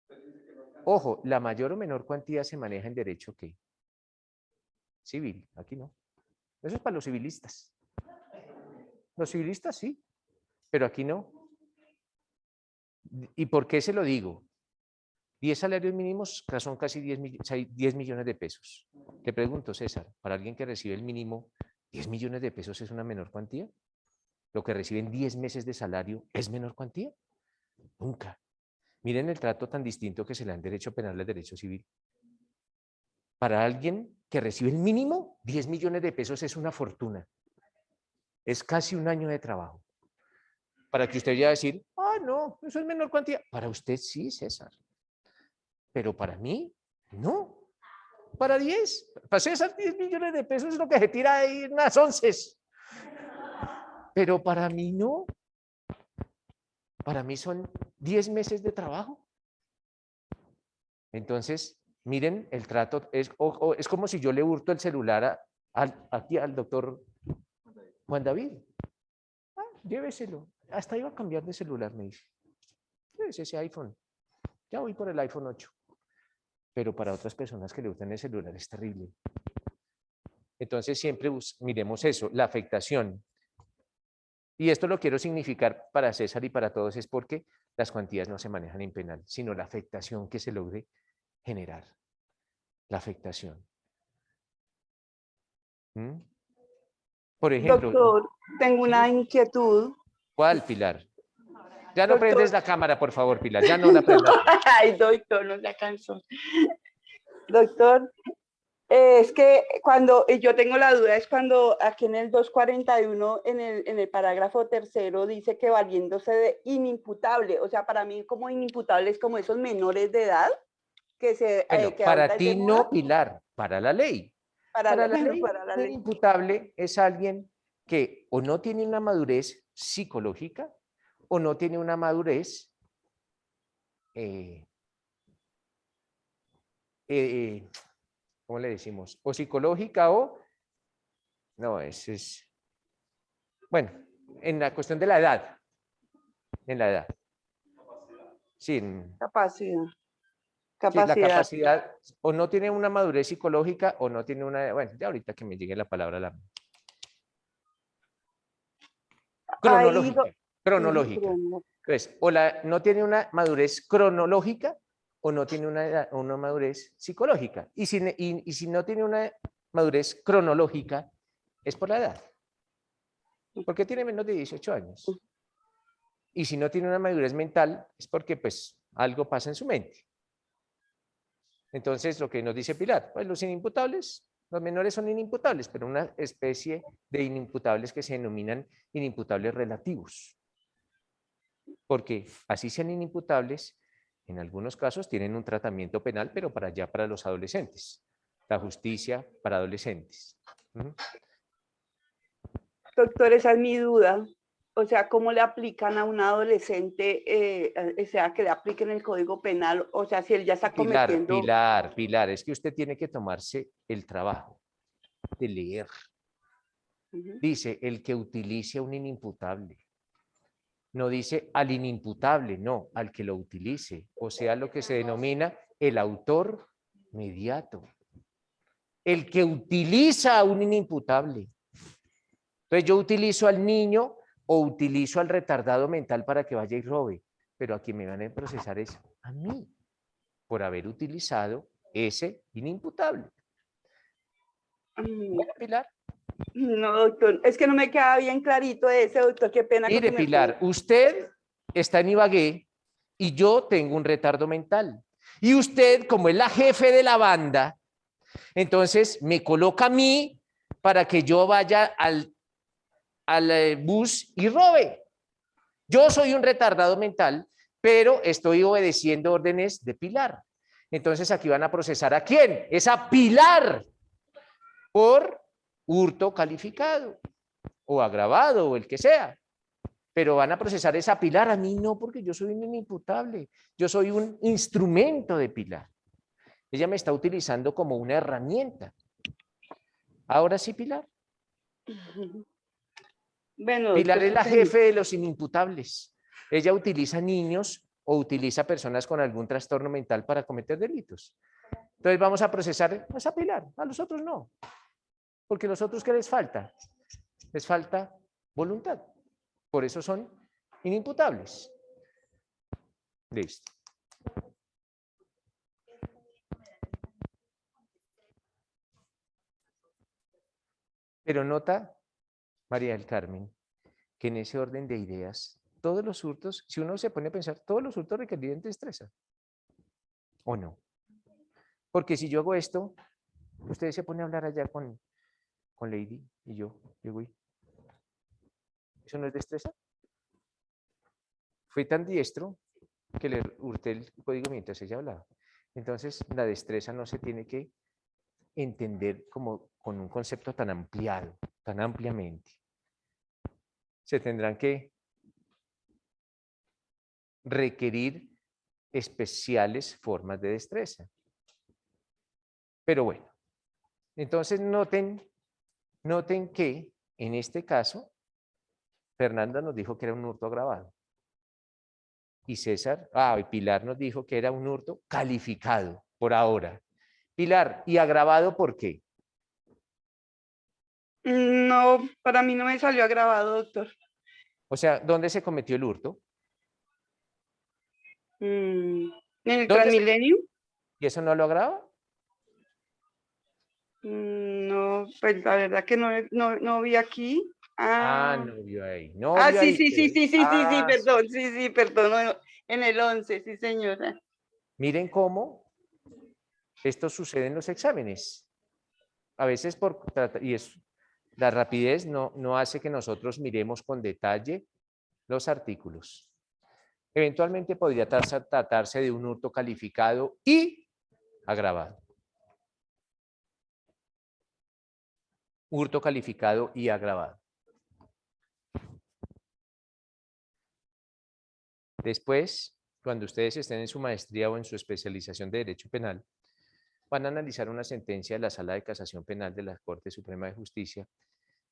pesos, dice que no alcanza. Ojo, la mayor o menor cuantía se maneja en derecho ¿qué? Civil, aquí no. Eso es para los civilistas. Los civilistas sí, pero aquí no. ¿Y por qué se lo digo? 10 salarios mínimos son casi 10 millones de pesos. Te pregunto, César, para alguien que recibe el mínimo, ¿10 millones de pesos es una menor cuantía? ¿Lo que reciben 10 meses de salario es menor cuantía? Nunca. Miren el trato tan distinto que se le da en derecho penal al derecho civil. Para alguien que recibe el mínimo, 10 millones de pesos es una fortuna. Es casi un año de trabajo. Para que usted vaya a decir, no, eso es menor cuantía. Para usted sí, César. Pero para mí, no. Para 10. Para César, 10 millones de pesos es lo que se tira ahí en unas 11. Pero para mí no. Para mí son 10 meses de trabajo. Entonces, miren, el trato es como si yo le hurto el celular aquí al doctor Juan David. Lléveselo. Hasta iba a cambiar de celular, me dice. Llévese ese iPhone. Ya voy por el iPhone 8. Pero para otras personas que le gustan el celular es terrible. Entonces, siempre miremos eso, la afectación. Y esto lo quiero significar para César y para todos, es porque las cuantías no se manejan en penal, sino la afectación que se logre generar. La afectación. ¿Mm? Por ejemplo, Doctor, tengo una inquietud. ¿cuál, Pilar? Ya no Doctor. prendes la cámara, por favor, Pilar, ya no la prendas. Ay, doctor, no se cansó. Doctor, es que cuando yo tengo la duda es cuando aquí en el 241, en el parágrafo tercero, dice que valiéndose de inimputable, o sea, para mí como inimputable es como esos menores de edad que se Bueno, que para ahorita ti es de moda. no, Pilar, para la ley. Para Para la, la ley, para la un ley. imputable es alguien que o no tiene una madurez psicológica o no tiene una madurez ¿cómo le decimos? O psicológica o... No, ese es... Bueno, en la cuestión de la edad. En la edad. Sí, Capacidad. sí, la Capacidad. capacidad o no tiene una madurez psicológica o no tiene una... Bueno, ya ahorita que me llegue la palabra la... Cronológica. Cronológica. Entonces, o no tiene una madurez cronológica o no tiene una madurez psicológica. Y si no tiene una madurez cronológica, es por la edad. Porque tiene menos de 18 años. Y si no tiene una madurez mental, es porque pues algo pasa en su mente. Entonces, lo que nos dice Pilar, pues los inimputables, los menores son inimputables, pero una especie de inimputables que se denominan inimputables relativos. Porque así sean inimputables, en algunos casos tienen un tratamiento penal, pero para los adolescentes. La justicia para adolescentes. Doctor, esa es mi duda. O sea, ¿cómo le aplican a un adolescente, o sea, que le apliquen el Código Penal? O sea, si él ya está cometiendo... Pilar, es que usted tiene que tomarse el trabajo de leer. Dice, el que utilice a un inimputable. No dice al inimputable, no, al que lo utilice. O sea, lo que se denomina el autor mediato. El que utiliza a un inimputable. Entonces yo utilizo al niño o utilizo al retardado mental para que vaya y robe, pero a quien me van a procesar es a mí, por haber utilizado ese inimputable. ¿Bueno, Pilar? No, doctor, es que no me queda bien clarito ese, doctor, qué pena. Mire, Pilar, usted está en Ibagué y yo tengo un retardo mental. Y usted, como es la jefe de la banda, entonces me coloca a mí para que yo vaya al bus y robe. Yo soy un retardado mental, pero estoy obedeciendo órdenes de Pilar. Entonces aquí van a procesar ¿a quién? Es a Pilar por hurto calificado o agravado o el que sea. Pero van a procesar esa Pilar, a mí no, porque yo soy un inimputable. Yo soy un instrumento de Pilar. Ella me está utilizando como una herramienta. Ahora sí, Pilar. Bueno, Pilar es la doctor, jefe de los inimputables. Ella utiliza niños o utiliza personas con algún trastorno mental para cometer delitos. Entonces vamos a procesar a esa Pilar, a los otros no. Porque a los otros, ¿qué les falta? Les falta voluntad. Por eso son inimputables. Listo. Pero nota, María del Carmen, que en ese orden de ideas, todos los hurtos, si uno se pone a pensar, todos los hurtos requieren destreza. ¿O no? Porque si yo hago esto, usted se pone a hablar allá con Lady y yo voy. ¿Eso no es destreza? Fui tan diestro que le hurté el código mientras ella hablaba. Entonces, la destreza no se tiene que entender como con un concepto tan ampliado, tan ampliamente. Se tendrán que requerir especiales formas de destreza. Pero bueno, entonces noten que en este caso, Fernanda nos dijo que era un hurto agravado. Y y Pilar nos dijo que era un hurto calificado por ahora. Pilar, ¿y agravado por qué? no, para mí no me salió agravado, doctor. O sea, ¿dónde se cometió el hurto? ¿En el ¿Dónde se... Transmilenio? ¿Y eso no lo agrava? No, pues la verdad que no vi aquí. No vio ahí. No vio Sí, ahí. sí, sí, sí, sí, sí, sí, Sí. perdón, sí, perdón, no, en el 11, sí, señora. Miren cómo esto sucede en los exámenes. A veces la rapidez no hace que nosotros miremos con detalle los artículos. Eventualmente podría tratarse de un hurto calificado y agravado. Hurto calificado y agravado. Después, cuando ustedes estén en su maestría o en su especialización de Derecho Penal, van a analizar una sentencia de la Sala de Casación Penal de la Corte Suprema de Justicia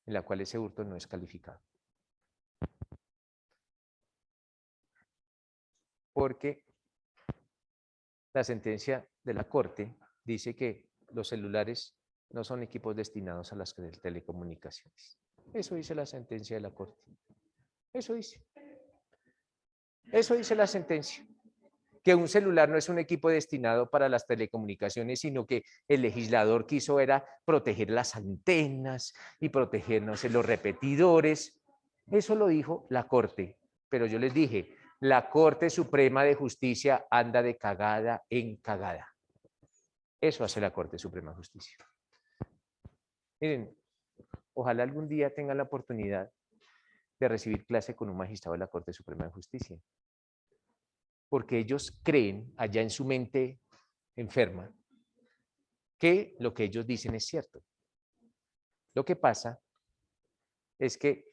en la cual ese hurto no es calificado. Porque la sentencia de la Corte dice que los celulares no son equipos destinados a las telecomunicaciones. Eso dice la sentencia de la Corte. Eso dice. Eso dice la sentencia. Que un celular no es un equipo destinado para las telecomunicaciones, sino que el legislador quiso era proteger las antenas y protegernos en los repetidores. Eso lo dijo la Corte. Pero yo les dije, la Corte Suprema de Justicia anda de cagada en cagada. Eso hace la Corte Suprema de Justicia. Miren, ojalá algún día tengan la oportunidad de recibir clase con un magistrado de la Corte Suprema de Justicia. Porque ellos creen, allá en su mente enferma, que lo que ellos dicen es cierto. Lo que pasa es que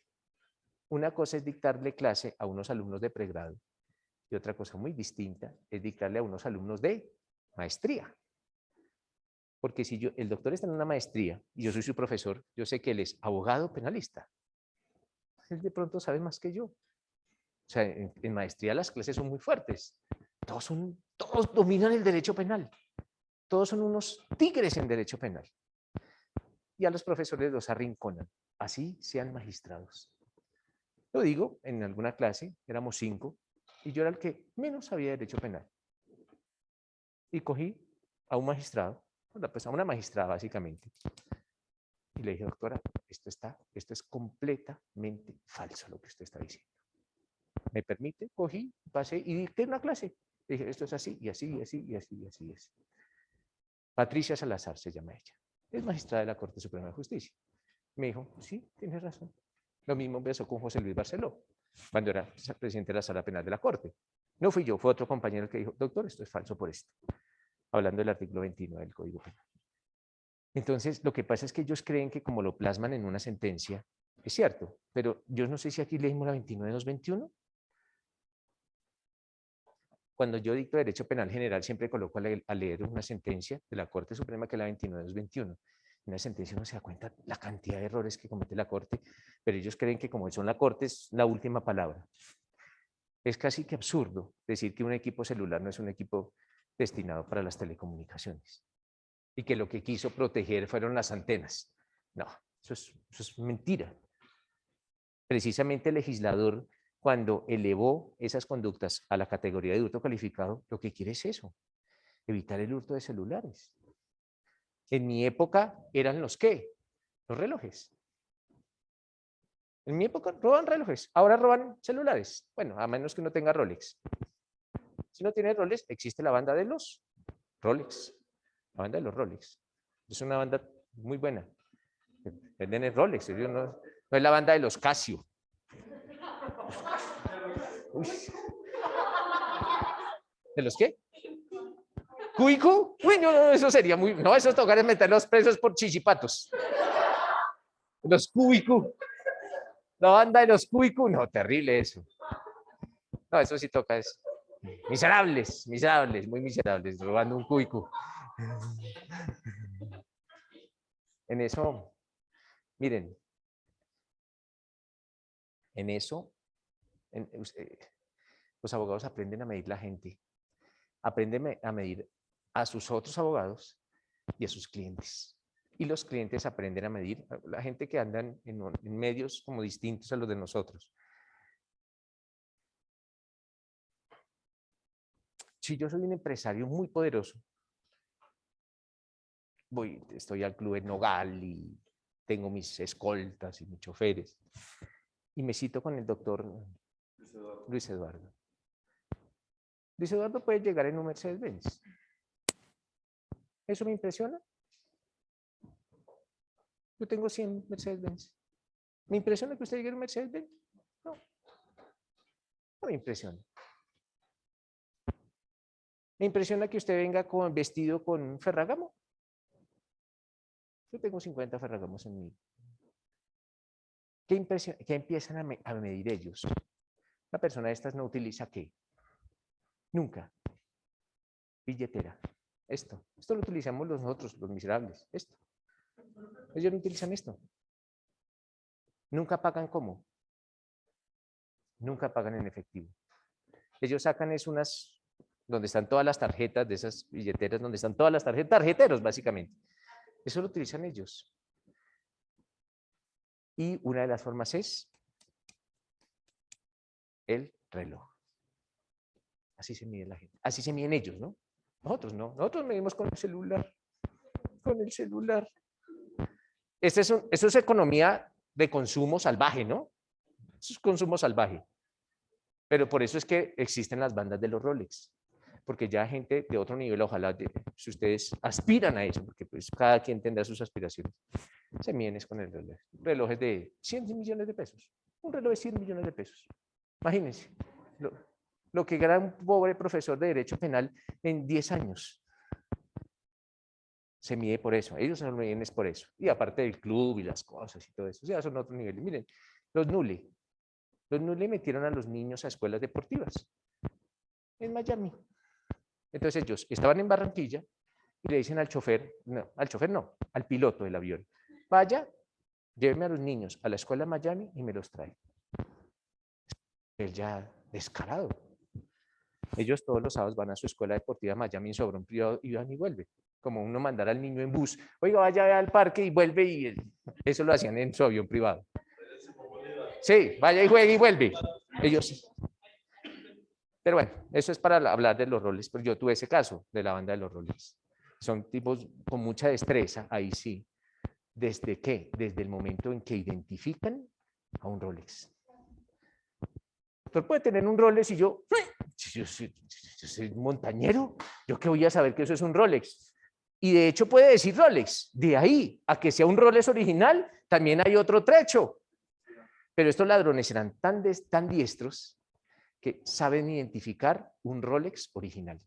una cosa es dictarle clase a unos alumnos de pregrado y otra cosa muy distinta es dictarle a unos alumnos de maestría. Porque si el doctor está en una maestría y yo soy su profesor, yo sé que él es abogado penalista. Él de pronto sabe más que yo. O sea, en maestría las clases son muy fuertes. Todos dominan el derecho penal. Todos son unos tigres en derecho penal. Y a los profesores los arrinconan. Así sean magistrados. Lo digo, en alguna clase, éramos 5, y yo era el que menos sabía de derecho penal. Y cogí a un magistrado, pues a una magistrada básicamente, y le dije, doctora, esto es completamente falso lo que usted está diciendo. ¿Me permite? Cogí, pasé y dicté una clase. Dije, esto es así, y así, y así, y así, y así, y así. Patricia Salazar se llama ella. Es magistrada de la Corte Suprema de Justicia. Me dijo, sí, tienes razón. Lo mismo empezó con José Luis Barceló, cuando era presidente de la Sala Penal de la Corte. No fui yo, fue otro compañero que dijo, doctor, esto es falso por esto. Hablando del artículo 29 del Código Penal. Entonces, lo que pasa es que ellos creen que como lo plasman en una sentencia, es cierto, pero yo no sé si aquí leímos la 29.221. Cuando yo dicto Derecho Penal General, siempre coloco a leer una sentencia de la Corte Suprema, que es la 29.221. En una sentencia uno se da cuenta la cantidad de errores que comete la Corte, pero ellos creen que como son la Corte, es la última palabra. Es casi que absurdo decir que un equipo celular no es un equipo destinado para las telecomunicaciones y que lo que quiso proteger fueron las antenas. No, eso es mentira. Precisamente el legislador, cuando elevó esas conductas a la categoría de hurto calificado, lo que quiere es eso, evitar el hurto de celulares. En mi época eran los ¿qué? Los relojes. En mi época roban relojes, ahora roban celulares. Bueno, a menos que uno tenga Rolex. Si no tiene Rolex, existe la banda de los Rolex. La banda de los Rolex. Es una banda muy buena. Venden el Rolex. No es la banda de los Casio. Uy. ¿De los qué? ¿Cuico? Uy, no, eso sería muy... No, eso tocar es meter los presos por chichipatos. Los Cuico. La banda de los Cuico. No, terrible eso. No, eso sí toca es... Miserables, miserables, muy miserables, robando un Cuico. En eso, miren, en eso, los abogados aprenden a medir la gente, aprenden a medir a sus otros abogados y a sus clientes. Y los clientes aprenden a medir a la gente que andan en medios como distintos a los de nosotros. Si yo soy un empresario muy poderoso, estoy al club en Nogal y tengo mis escoltas y mis choferes, y me cito con el doctor Luis Eduardo. Luis Eduardo puede llegar en un Mercedes-Benz. ¿Eso me impresiona? Yo tengo 100 Mercedes-Benz. ¿Me impresiona que usted llegue en un Mercedes-Benz? No. No me impresiona. ¿Me impresiona que usted venga vestido con Ferragamo? Yo tengo 50 Ferragamos en mí. ¿Qué empiezan a medir ellos? La persona de estas no utiliza ¿qué? Nunca. Billetera. Esto lo utilizamos nosotros, los miserables. Esto. Ellos no utilizan esto. Nunca pagan ¿cómo? Nunca pagan en efectivo. Ellos sacan donde están todas las tarjetas de esas billeteras, donde están todas las tarjeteros básicamente. Eso lo utilizan ellos. Y una de las formas es el reloj. Así se mide la gente. Así se miden ellos, ¿no? Nosotros no. Nosotros medimos con el celular. Con el celular. Eso es economía de consumo salvaje, ¿no? Eso es consumo salvaje. Pero por eso es que existen las bandas de los Rolex. Porque ya gente de otro nivel, ojalá, si ustedes aspiran a eso, porque pues cada quien tendrá sus aspiraciones, se miden con el reloj. Relojes de 100 millones de pesos. Un reloj de 100 millones de pesos. Imagínense lo que gana un pobre profesor de Derecho Penal en 10 años. Se mide por eso. Ellos se miden es por eso. Y aparte del club y las cosas y todo eso. O sea, son otros niveles. Miren, los NULE. Los NULE metieron a los niños a escuelas deportivas en Miami. Entonces ellos estaban en Barranquilla y le dicen al chofer no, al piloto del avión, vaya, lléveme a los niños a la escuela de Miami y me los trae. Él ya descarado. Ellos todos los sábados van a su escuela deportiva Miami en su avión privado y van y vuelven. Como uno mandar al niño en bus, oiga, vaya al parque y vuelve, y eso lo hacían en su avión privado. Sí, vaya y juegue y vuelve. Ellos. Pero bueno, eso es para hablar de los roles, pero yo tuve ese caso de la banda de los roles. Son tipos con mucha destreza, ahí sí. ¿Desde qué? Desde el momento en que identifican a un Rolex. doctor puede tener un Rolex y yo soy montañero, ¿yo qué voy a saber que eso es un Rolex? Y de hecho puede decir Rolex. De ahí a que sea un Rolex original, también hay otro trecho. Pero estos ladrones eran tan diestros que saben identificar un Rolex original.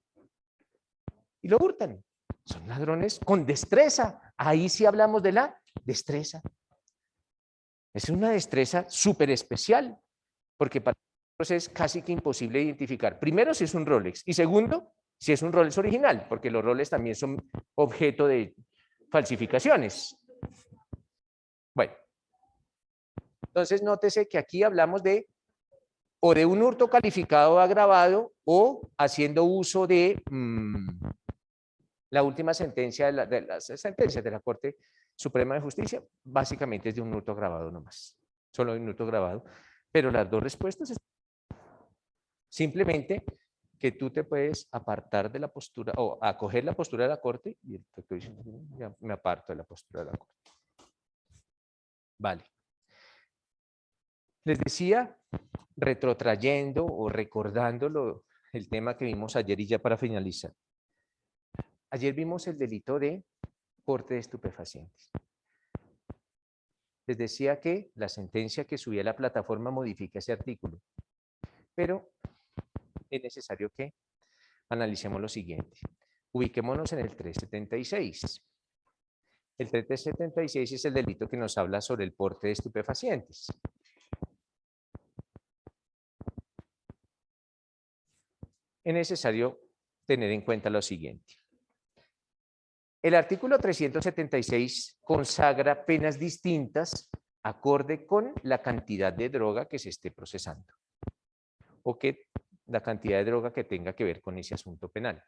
Y lo hurtan. Son ladrones con destreza. Ahí sí hablamos de la destreza. Es una destreza súper especial, porque para nosotros es casi que imposible identificar. Primero, si es un Rolex. Y segundo, si es un Rolex original, porque los Rolex también son objeto de falsificaciones. Bueno, entonces nótese que aquí hablamos de o de un hurto calificado agravado o haciendo uso de la última sentencia de las sentencias de la Corte Suprema de Justicia, básicamente es de un hurto agravado nomás, solo de un hurto agravado, pero las dos respuestas es simplemente que tú te puedes apartar de la postura o acoger la postura de la Corte y el doctor dice, ya me aparto de la postura de la Corte. Vale. Les decía, retrotrayendo o recordando el tema que vimos ayer y ya para finalizar. Ayer vimos el delito de porte de estupefacientes. Les decía que la sentencia que subía a la plataforma modifica ese artículo, pero es necesario que analicemos lo siguiente. Ubiquémonos en el 376. El 376 es el delito que nos habla sobre el porte de estupefacientes. Es necesario tener en cuenta lo siguiente. El artículo 376 consagra penas distintas acorde con la cantidad de droga que se esté procesando o que la cantidad de droga que tenga que ver con ese asunto penal.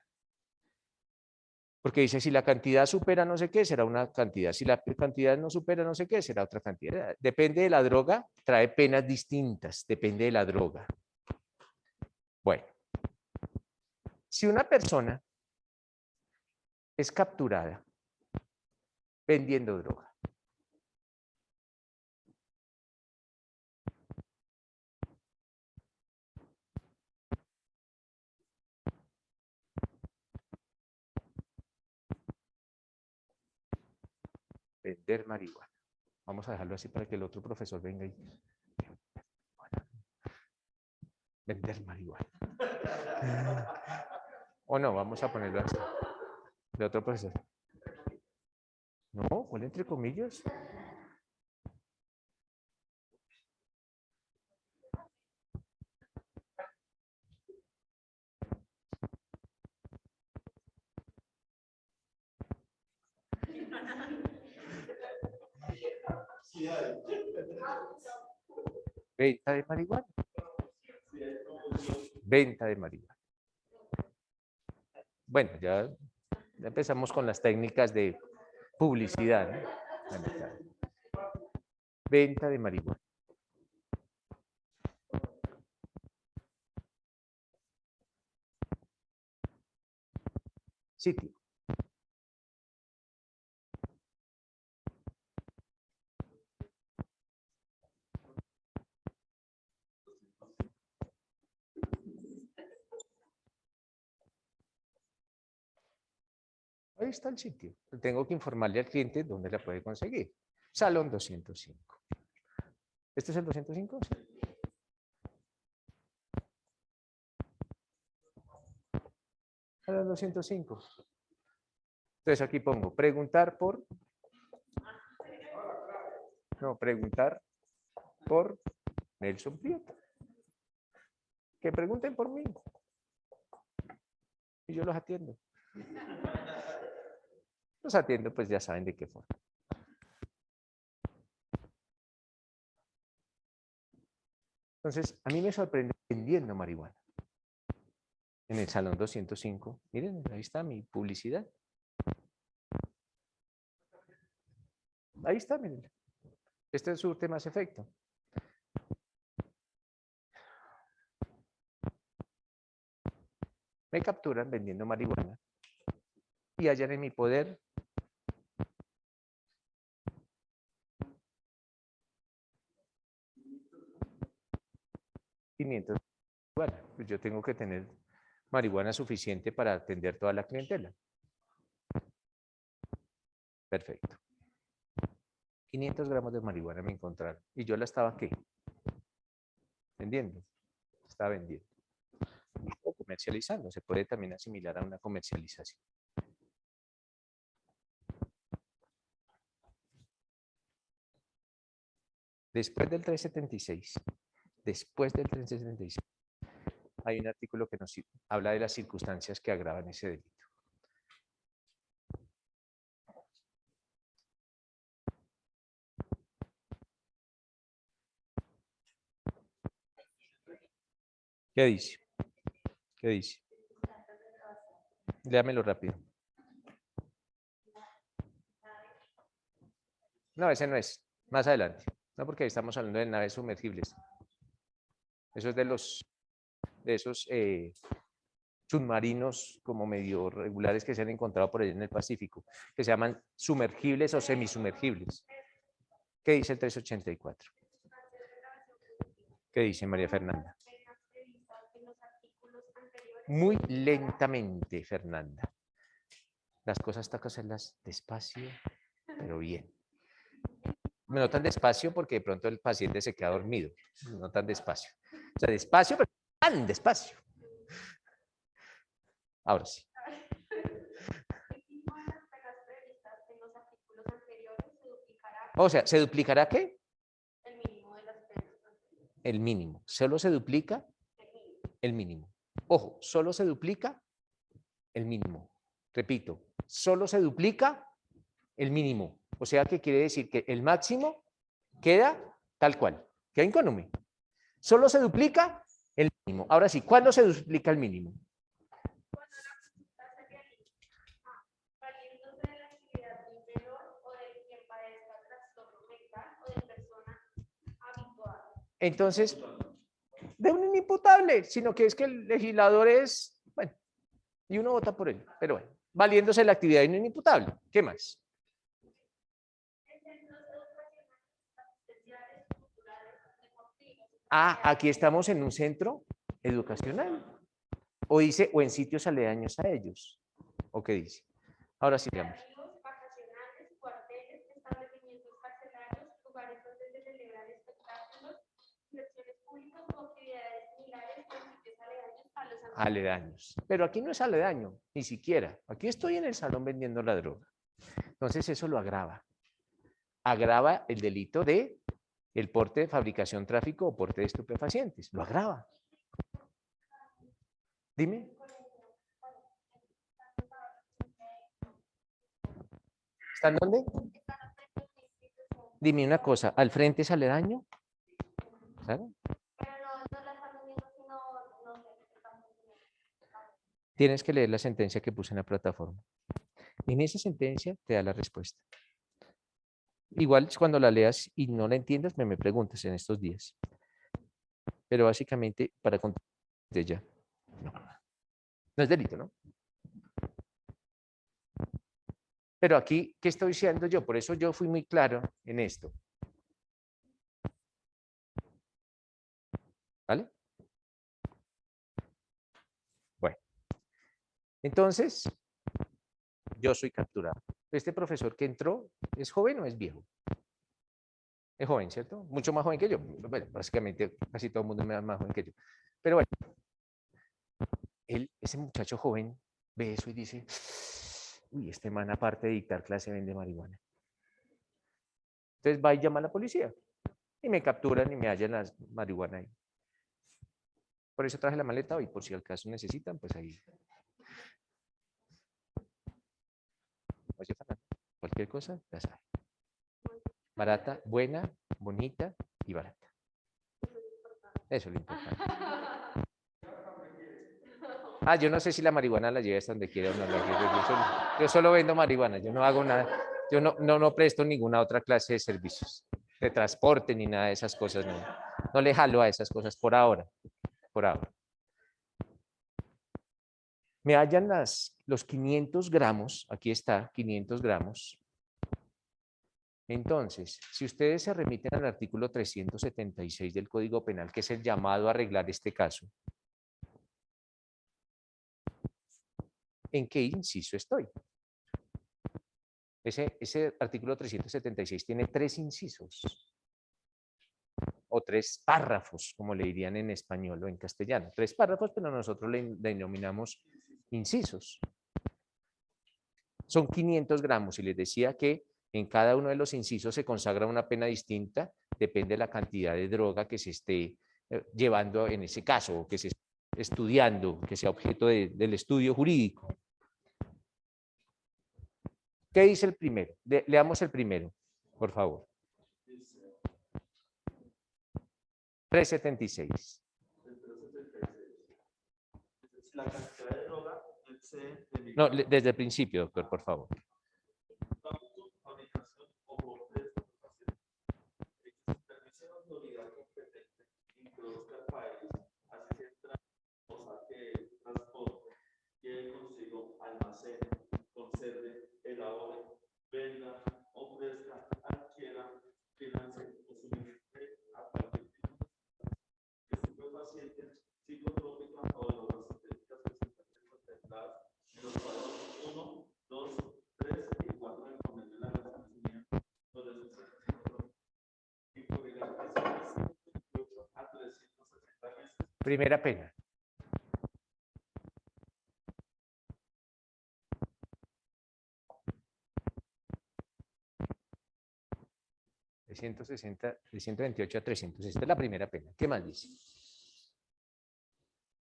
Porque dice, si la cantidad supera no sé qué, será una cantidad. Si la cantidad no supera no sé qué, será otra cantidad. Depende de la droga, trae penas distintas, depende de la droga. Bueno, si una persona es capturada vendiendo droga, vender marihuana. Vamos a dejarlo así para que el otro profesor venga y... Vender marihuana. O no, vamos a ponerlo así. De otro profesor. No, ¿cuál entre comillas? Venta de marihuana. Venta de marihuana. Bueno, ya empezamos con las técnicas de publicidad, ¿no? Venta de marihuana. Sitio. Ahí está el sitio. Tengo que informarle al cliente dónde la puede conseguir. Salón 205. ¿Este es el 205? Sí. Salón 205. Entonces aquí pongo preguntar por... No, preguntar por Nelson Prieto. Que pregunten por mí. Y yo los atiendo. Los atiendo, pues ya saben de qué forma. Entonces, a mí me sorprende vendiendo marihuana. En el salón 205. Miren, ahí está mi publicidad. Ahí está, miren. Este es su tema más efecto. Me capturan vendiendo marihuana y hallan en mi poder $500. marihuana. Pues yo tengo que tener marihuana suficiente para atender toda la clientela. Perfecto. 500 gramos de marihuana me encontraron. Y yo la estaba, ¿qué? Vendiendo. Estaba vendiendo. O comercializando. Se puede también asimilar a una comercialización. Después del 376, hay un artículo que nos habla de las circunstancias que agravan ese delito. ¿Qué dice? ¿Qué dice? Léamelo rápido. No, ese no es. Más adelante. No, porque ahí estamos hablando de naves sumergibles. Eso es de esos submarinos como medio regulares que se han encontrado por ahí en el Pacífico, que se llaman sumergibles o semisumergibles. ¿Qué dice el 384? ¿Qué dice María Fernanda? Muy lentamente, Fernanda. Las cosas toca hacerlas despacio, pero bien. No tan despacio porque de pronto el paciente se queda dormido. No tan despacio. O sea, despacio, pero tan despacio. Ahora sí. O sea, ¿se duplicará qué? El mínimo de las penas. El mínimo. Solo se duplica el mínimo. Ojo, solo se duplica el mínimo. Repito, solo se duplica el mínimo. O sea, que quiere decir que el máximo queda tal cual, queda incólume. Solo se duplica el mínimo. Ahora sí, ¿cuándo se duplica el mínimo? Cuando la consulta se realiza valiéndose de la actividad de un menor o de quien padezca trastorno mental o de persona habitual. Entonces, de un inimputable, sino que es que el legislador es, bueno, y uno vota por él, pero bueno, valiéndose de la actividad de un inimputable. ¿Qué más? Ah, aquí estamos en un centro educacional. O dice, o en sitios aledaños a ellos. ¿O qué dice? Ahora sí, digamos. Vacacionales, cuarteles, establecimientos carcelarios, lugares donde se celebran espectáculos, lecciones públicas o actividades similares en sitios aledaños a los Aledaños. Pero aquí no es aledaño, ni siquiera. Aquí estoy en el salón vendiendo la droga. Entonces eso lo agrava. Agrava el delito de el porte de fabricación, tráfico o porte de estupefacientes. Lo agrava. Dime. ¿Están dónde? Dime una cosa, ¿al frente es aledaño? ¿Claro? Pero no la estamos viendo, sino no sé. Tienes que leer la sentencia que puse en la plataforma. En esa sentencia te da la respuesta. Igual cuando la leas y no la entiendas, me preguntas en estos días. Pero básicamente, para contarte ya. No es delito, ¿no? Pero aquí, ¿qué estoy diciendo yo? Por eso yo fui muy claro en esto. ¿Vale? Bueno. Entonces, yo soy capturado. Este profesor que entró, ¿es joven o es viejo? Es joven, ¿cierto? Mucho más joven que yo. Bueno, básicamente casi todo el mundo es más joven que yo. Pero bueno, ese muchacho joven ve eso y dice, uy, este man aparte de dictar clase vende marihuana. Entonces va y llama a la policía. Y me capturan y me hallan la marihuana ahí. Por eso traje la maleta hoy, por si al caso necesitan, pues ahí. Oye, Fernando, cualquier cosa, ya sabes. Barata, buena, bonita y barata. Eso es lo importante. Ah, yo no sé si la marihuana la lleves donde quiera o no la lleves. Yo solo vendo marihuana, yo no hago nada. Yo no presto ninguna otra clase de servicios, de transporte ni nada de esas cosas. No le jalo a esas cosas por ahora. Por ahora. Me hallan los 500 gramos, aquí está, 500 gramos. Entonces, si ustedes se remiten al artículo 376 del Código Penal, que es el llamado a arreglar este caso, en qué inciso estoy. Ese artículo 376 tiene 3 incisos o 3 párrafos, como le dirían en español o en castellano. 3 párrafos, pero nosotros le denominamos incisos. Son 500 gramos y les decía que en cada uno de los incisos se consagra una pena distinta, depende de la cantidad de droga que se esté llevando en ese caso, o que se esté estudiando, que sea objeto del estudio jurídico. ¿Qué dice el primero? Leamos el primero, por favor. 376. La cantidad de droga excede de No, desde el principio, doctor, por favor. fabricación o por exportación. Supervisa la autoridad competente introduzca al país, así se entra, o saque, transporte, lleve consigo, almacene, conserve, elabore, venda, ofrezca, adquiera, financie o suministre a cualquier tipo de estupefacientes, psicotrópicas o drogas sintéticas que se encuentren contempladas en los párrafos 1, 2, 3 y 4 del Convenio de las Naciones Unidas sobre sustancias psicotrópicas. Incluirá sanciones de 128 a 360 meses. Primera pena. De 160, de 128 a 300. Esta es la primera pena. ¿Qué más dice?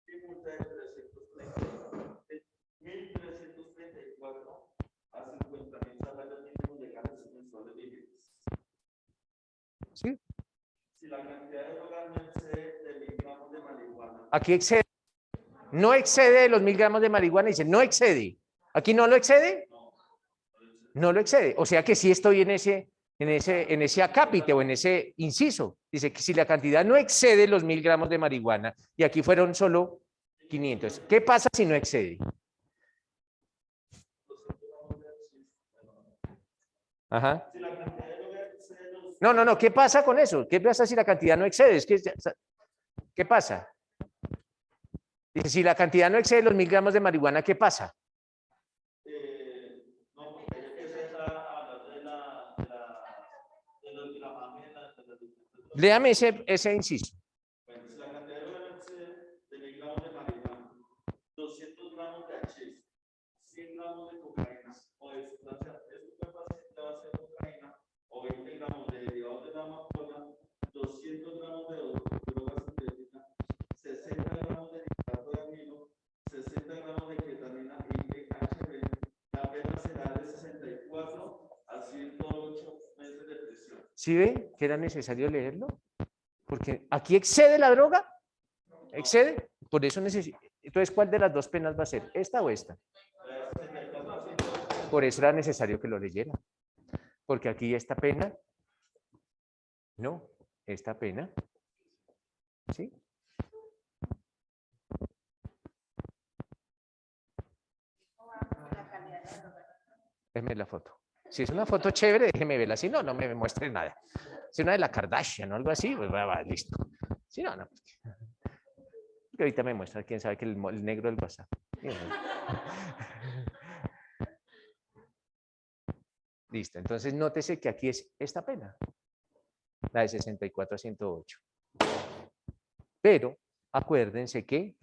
Y multa de 1.334 a 50.000 salarios mínimos legales mensuales vigentes. ¿Sí? Si la cantidad de droga no excede de 1.000 gramos de marihuana, Aquí excede. No excede de los 1000 gramos de marihuana. Dice, no excede. ¿Aquí no lo excede? No lo excede. O sea que sí estoy en ese acápite o en ese inciso. Dice que si la cantidad no excede los 1000 gramos de marihuana, y aquí fueron solo 500. ¿Qué pasa si no excede? Ajá. si la cantidad de droga excede los No. ¿Qué pasa con eso? ¿Qué pasa si la cantidad no excede? ¿Qué pasa? Dice, si la cantidad no excede los 1000 gramos de marihuana, ¿qué pasa? no, porque ella está hablando de los gramajes Léame ese inciso. Bueno, si la cantidad de droga no excede de 1.000 gramos de marihuana, 200 gramos de hachís, 100 gramos de cocaína o de sustancia estupefaciente a base de cocaína o 20 gramos de derivados de la amapola, 200 gramos de droga sintética, 60 gramos de nitrato de amino, 60 gramos de ketamina y HB, la pena será de 64 a 108 meses de prisión. ¿Sí ve que era necesario leerlo? Porque aquí excede la droga. ¿Excede? Por eso necesito. Entonces, ¿cuál de las dos penas va a ser? ¿Esta o esta? Por eso era necesario que lo leyera. Porque aquí esta pena, no, esta pena, ¿sí? Déjeme la foto. Si es una foto chévere, déjeme verla. Si no, no me muestre nada. Si una de la Kardashian o algo así, pues va, listo. Si no, no. Porque ahorita me muestra, quién sabe que el negro del WhatsApp. Listo, entonces nótese que aquí es esta pena, la de 64 a 108. Pero acuérdense que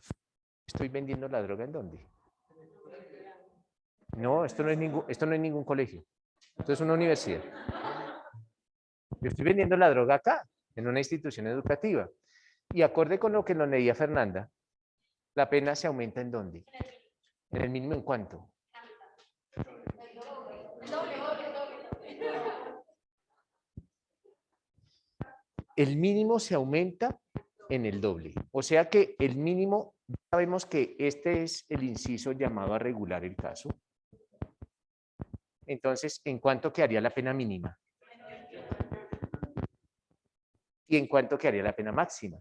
estoy vendiendo la droga ¿en dónde? No, esto no es ningún colegio. Esto es una universidad. Yo estoy vendiendo la droga acá, en una institución educativa. Y acorde con lo que nos leía Fernanda, la pena se aumenta ¿en dónde? ¿En el mínimo en cuánto? El mínimo se aumenta en el doble. O sea que el mínimo, sabemos que este es el inciso llamado a regular el caso. Entonces, ¿en cuánto quedaría la pena mínima? ¿Y en cuánto quedaría la pena máxima?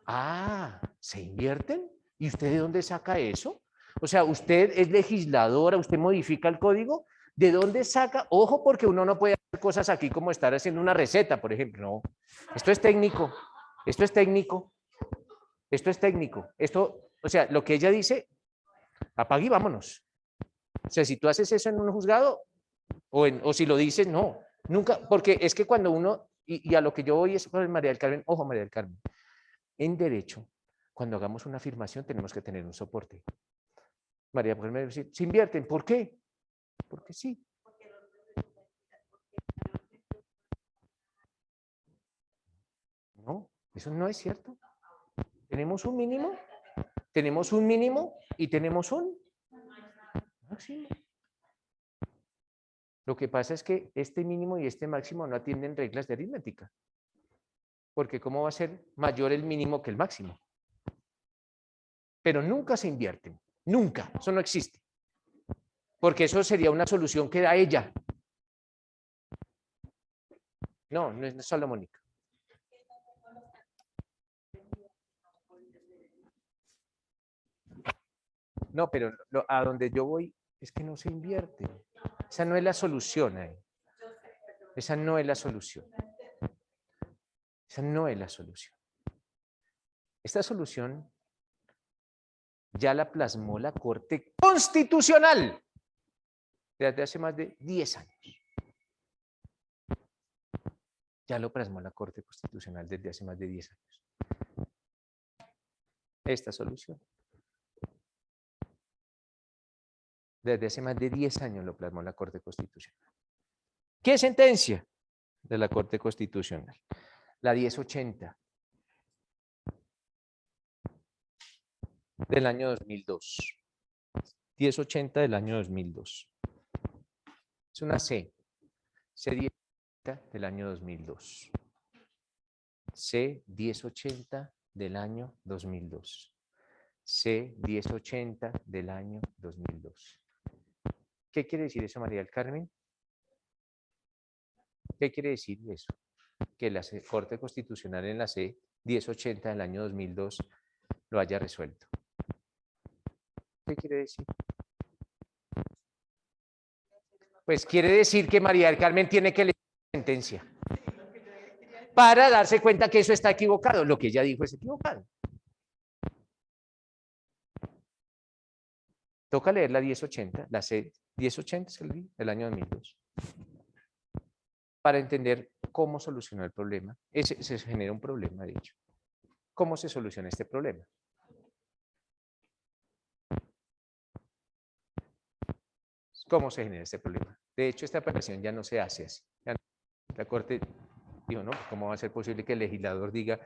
Ah, ¿se invierten? ¿Y usted de dónde saca eso? O sea, usted es legisladora, usted modifica el código, ¿De dónde saca? Ojo, porque uno no puede hacer cosas aquí como estar haciendo una receta, por ejemplo. No, esto es técnico, esto es técnico, esto es técnico. Esto, o sea, lo que ella dice, apague y vámonos. O sea, si tú haces eso en un juzgado, o si lo dices, no, nunca, porque es que cuando uno, y a lo que yo voy es con María del Carmen, ojo María del Carmen, en derecho, cuando hagamos una afirmación tenemos que tener un soporte. María del Carmen va a decir, se invierten, ¿por qué? Porque sí. No, eso no es cierto. Tenemos un mínimo y tenemos un máximo. Lo que pasa es que este mínimo y este máximo no atienden reglas de aritmética. Porque ¿cómo va a ser mayor el mínimo que el máximo? Pero nunca se invierten. Nunca. Eso no existe. Porque eso sería una solución que da ella. No, no es solo Mónica. No, pero a donde yo voy es que no se invierte. Esa no es la solución ahí. Esa no es la solución. Esa no es la solución. Esta solución ya la plasmó la Corte Constitucional desde hace más de 10 años. Ya lo plasmó la Corte Constitucional desde hace más de 10 años. Esta solución. Desde hace más de 10 años lo plasmó la Corte Constitucional. ¿Qué sentencia de la Corte Constitucional? La 1080 del año 2002. 1080 del año 2002. Es una C1080 del año 2002. C1080 del año 2002. C1080 del año 2002. ¿Qué quiere decir eso, María del Carmen? ¿Qué quiere decir eso? Que la Corte Constitucional en la C1080 del año 2002 lo haya resuelto. ¿Qué quiere decir? Pues quiere decir que María del Carmen tiene que leer la sentencia para darse cuenta que eso está equivocado. Lo que ella dijo es equivocado. Toca leer la 1080, la C1080 es del año 2002, para entender cómo solucionar el problema. Se genera un problema, de hecho. ¿Cómo se soluciona este problema? ¿Cómo se genera este problema? De hecho, esta operación ya no se hace así. La Corte dijo, no, ¿cómo va a ser posible que el legislador diga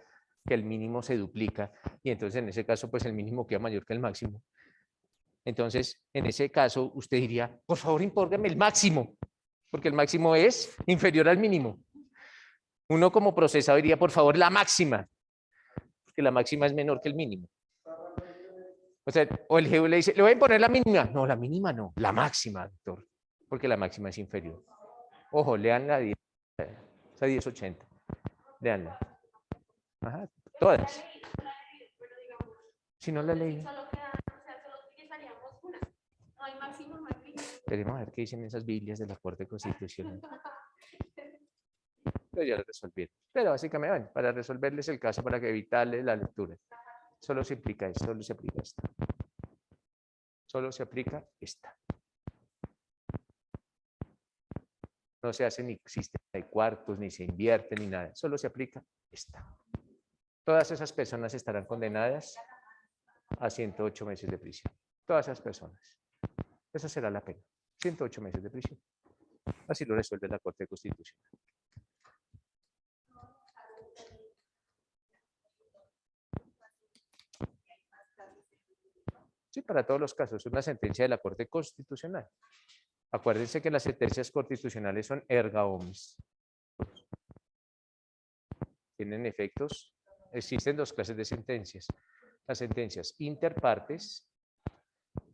que el mínimo se duplica? Y entonces, en ese caso, pues el mínimo queda mayor que el máximo. Entonces, en ese caso, usted diría, por favor, impórgame el máximo, porque el máximo es inferior al mínimo. Uno como procesado diría, por favor, la máxima, porque la máxima es menor que el mínimo. O sea, o el GU le dice, le voy a imponer la mínima. No, la mínima no, la máxima, doctor, porque la máxima es inferior. Ojo, lean la 1080. Leanla. Ajá, todas. Si no la leí. Solo queda, o sea, solo utilizaríamos una. No hay máximo, no hay mínimo. Queremos ver qué dicen esas Biblias de la Corte Constitucional. Pero ya lo resolvieron. Pero básicamente, bueno, para resolverles el caso, para que evitarles la lectura. Solo se aplica esto, solo se aplica esta. Solo se aplica esta. No se hace ni sistema de cuartos, ni se invierte, ni nada. Solo se aplica esta. Todas esas personas estarán condenadas a 108 meses de prisión. Todas esas personas. Esa será la pena. 108 meses de prisión. Así lo resuelve la Corte Constitucional. Sí, para todos los casos. Es una sentencia de la Corte Constitucional. Acuérdense que las sentencias constitucionales son erga omnes. Tienen efectos. Existen dos clases de sentencias. Las sentencias interpartes,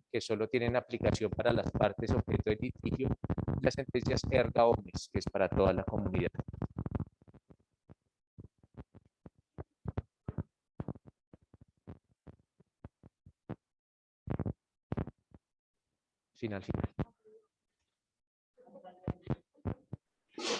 que solo tienen aplicación para las partes objeto de litigio, y las sentencias erga omnes, que es para toda la comunidad. Final.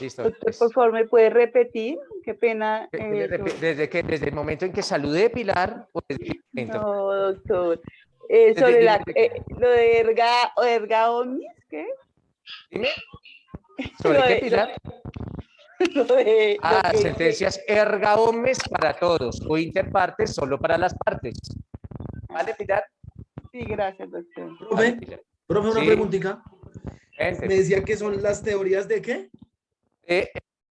Listo. Doctor, por favor, ¿me puede repetir? Qué pena. Desde el momento en que saludé, Pilar, o desde qué momento? No, doctor. Desde- Sobre desde- lo de erga omnis, ¿qué? Dime. ¿Sobre Lo qué, de- Pilar? Lo de, lo Ah, que dice- sentencias erga omnes para todos o inter partes solo para las partes. ¿Vale, Pilar? Sí, gracias, doctor. Vale, Profe, Pilar. profe, una Sí. preguntita. Gente, Me decía que son las teorías de qué?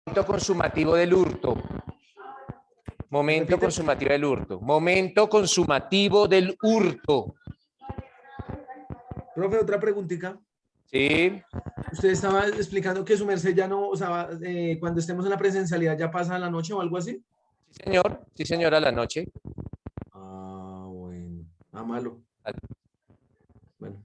momento consumativo del hurto. Momento Repite. consumativo del hurto. Momento consumativo del hurto. Profe, otra preguntita. Sí. Usted estaba explicando que su merced ya no, o sea, cuando estemos en la presencialidad ya pasa la noche o algo así. Sí, señor. Sí, señora, a la noche. Ah, bueno. Ah, malo. Vale. Bueno.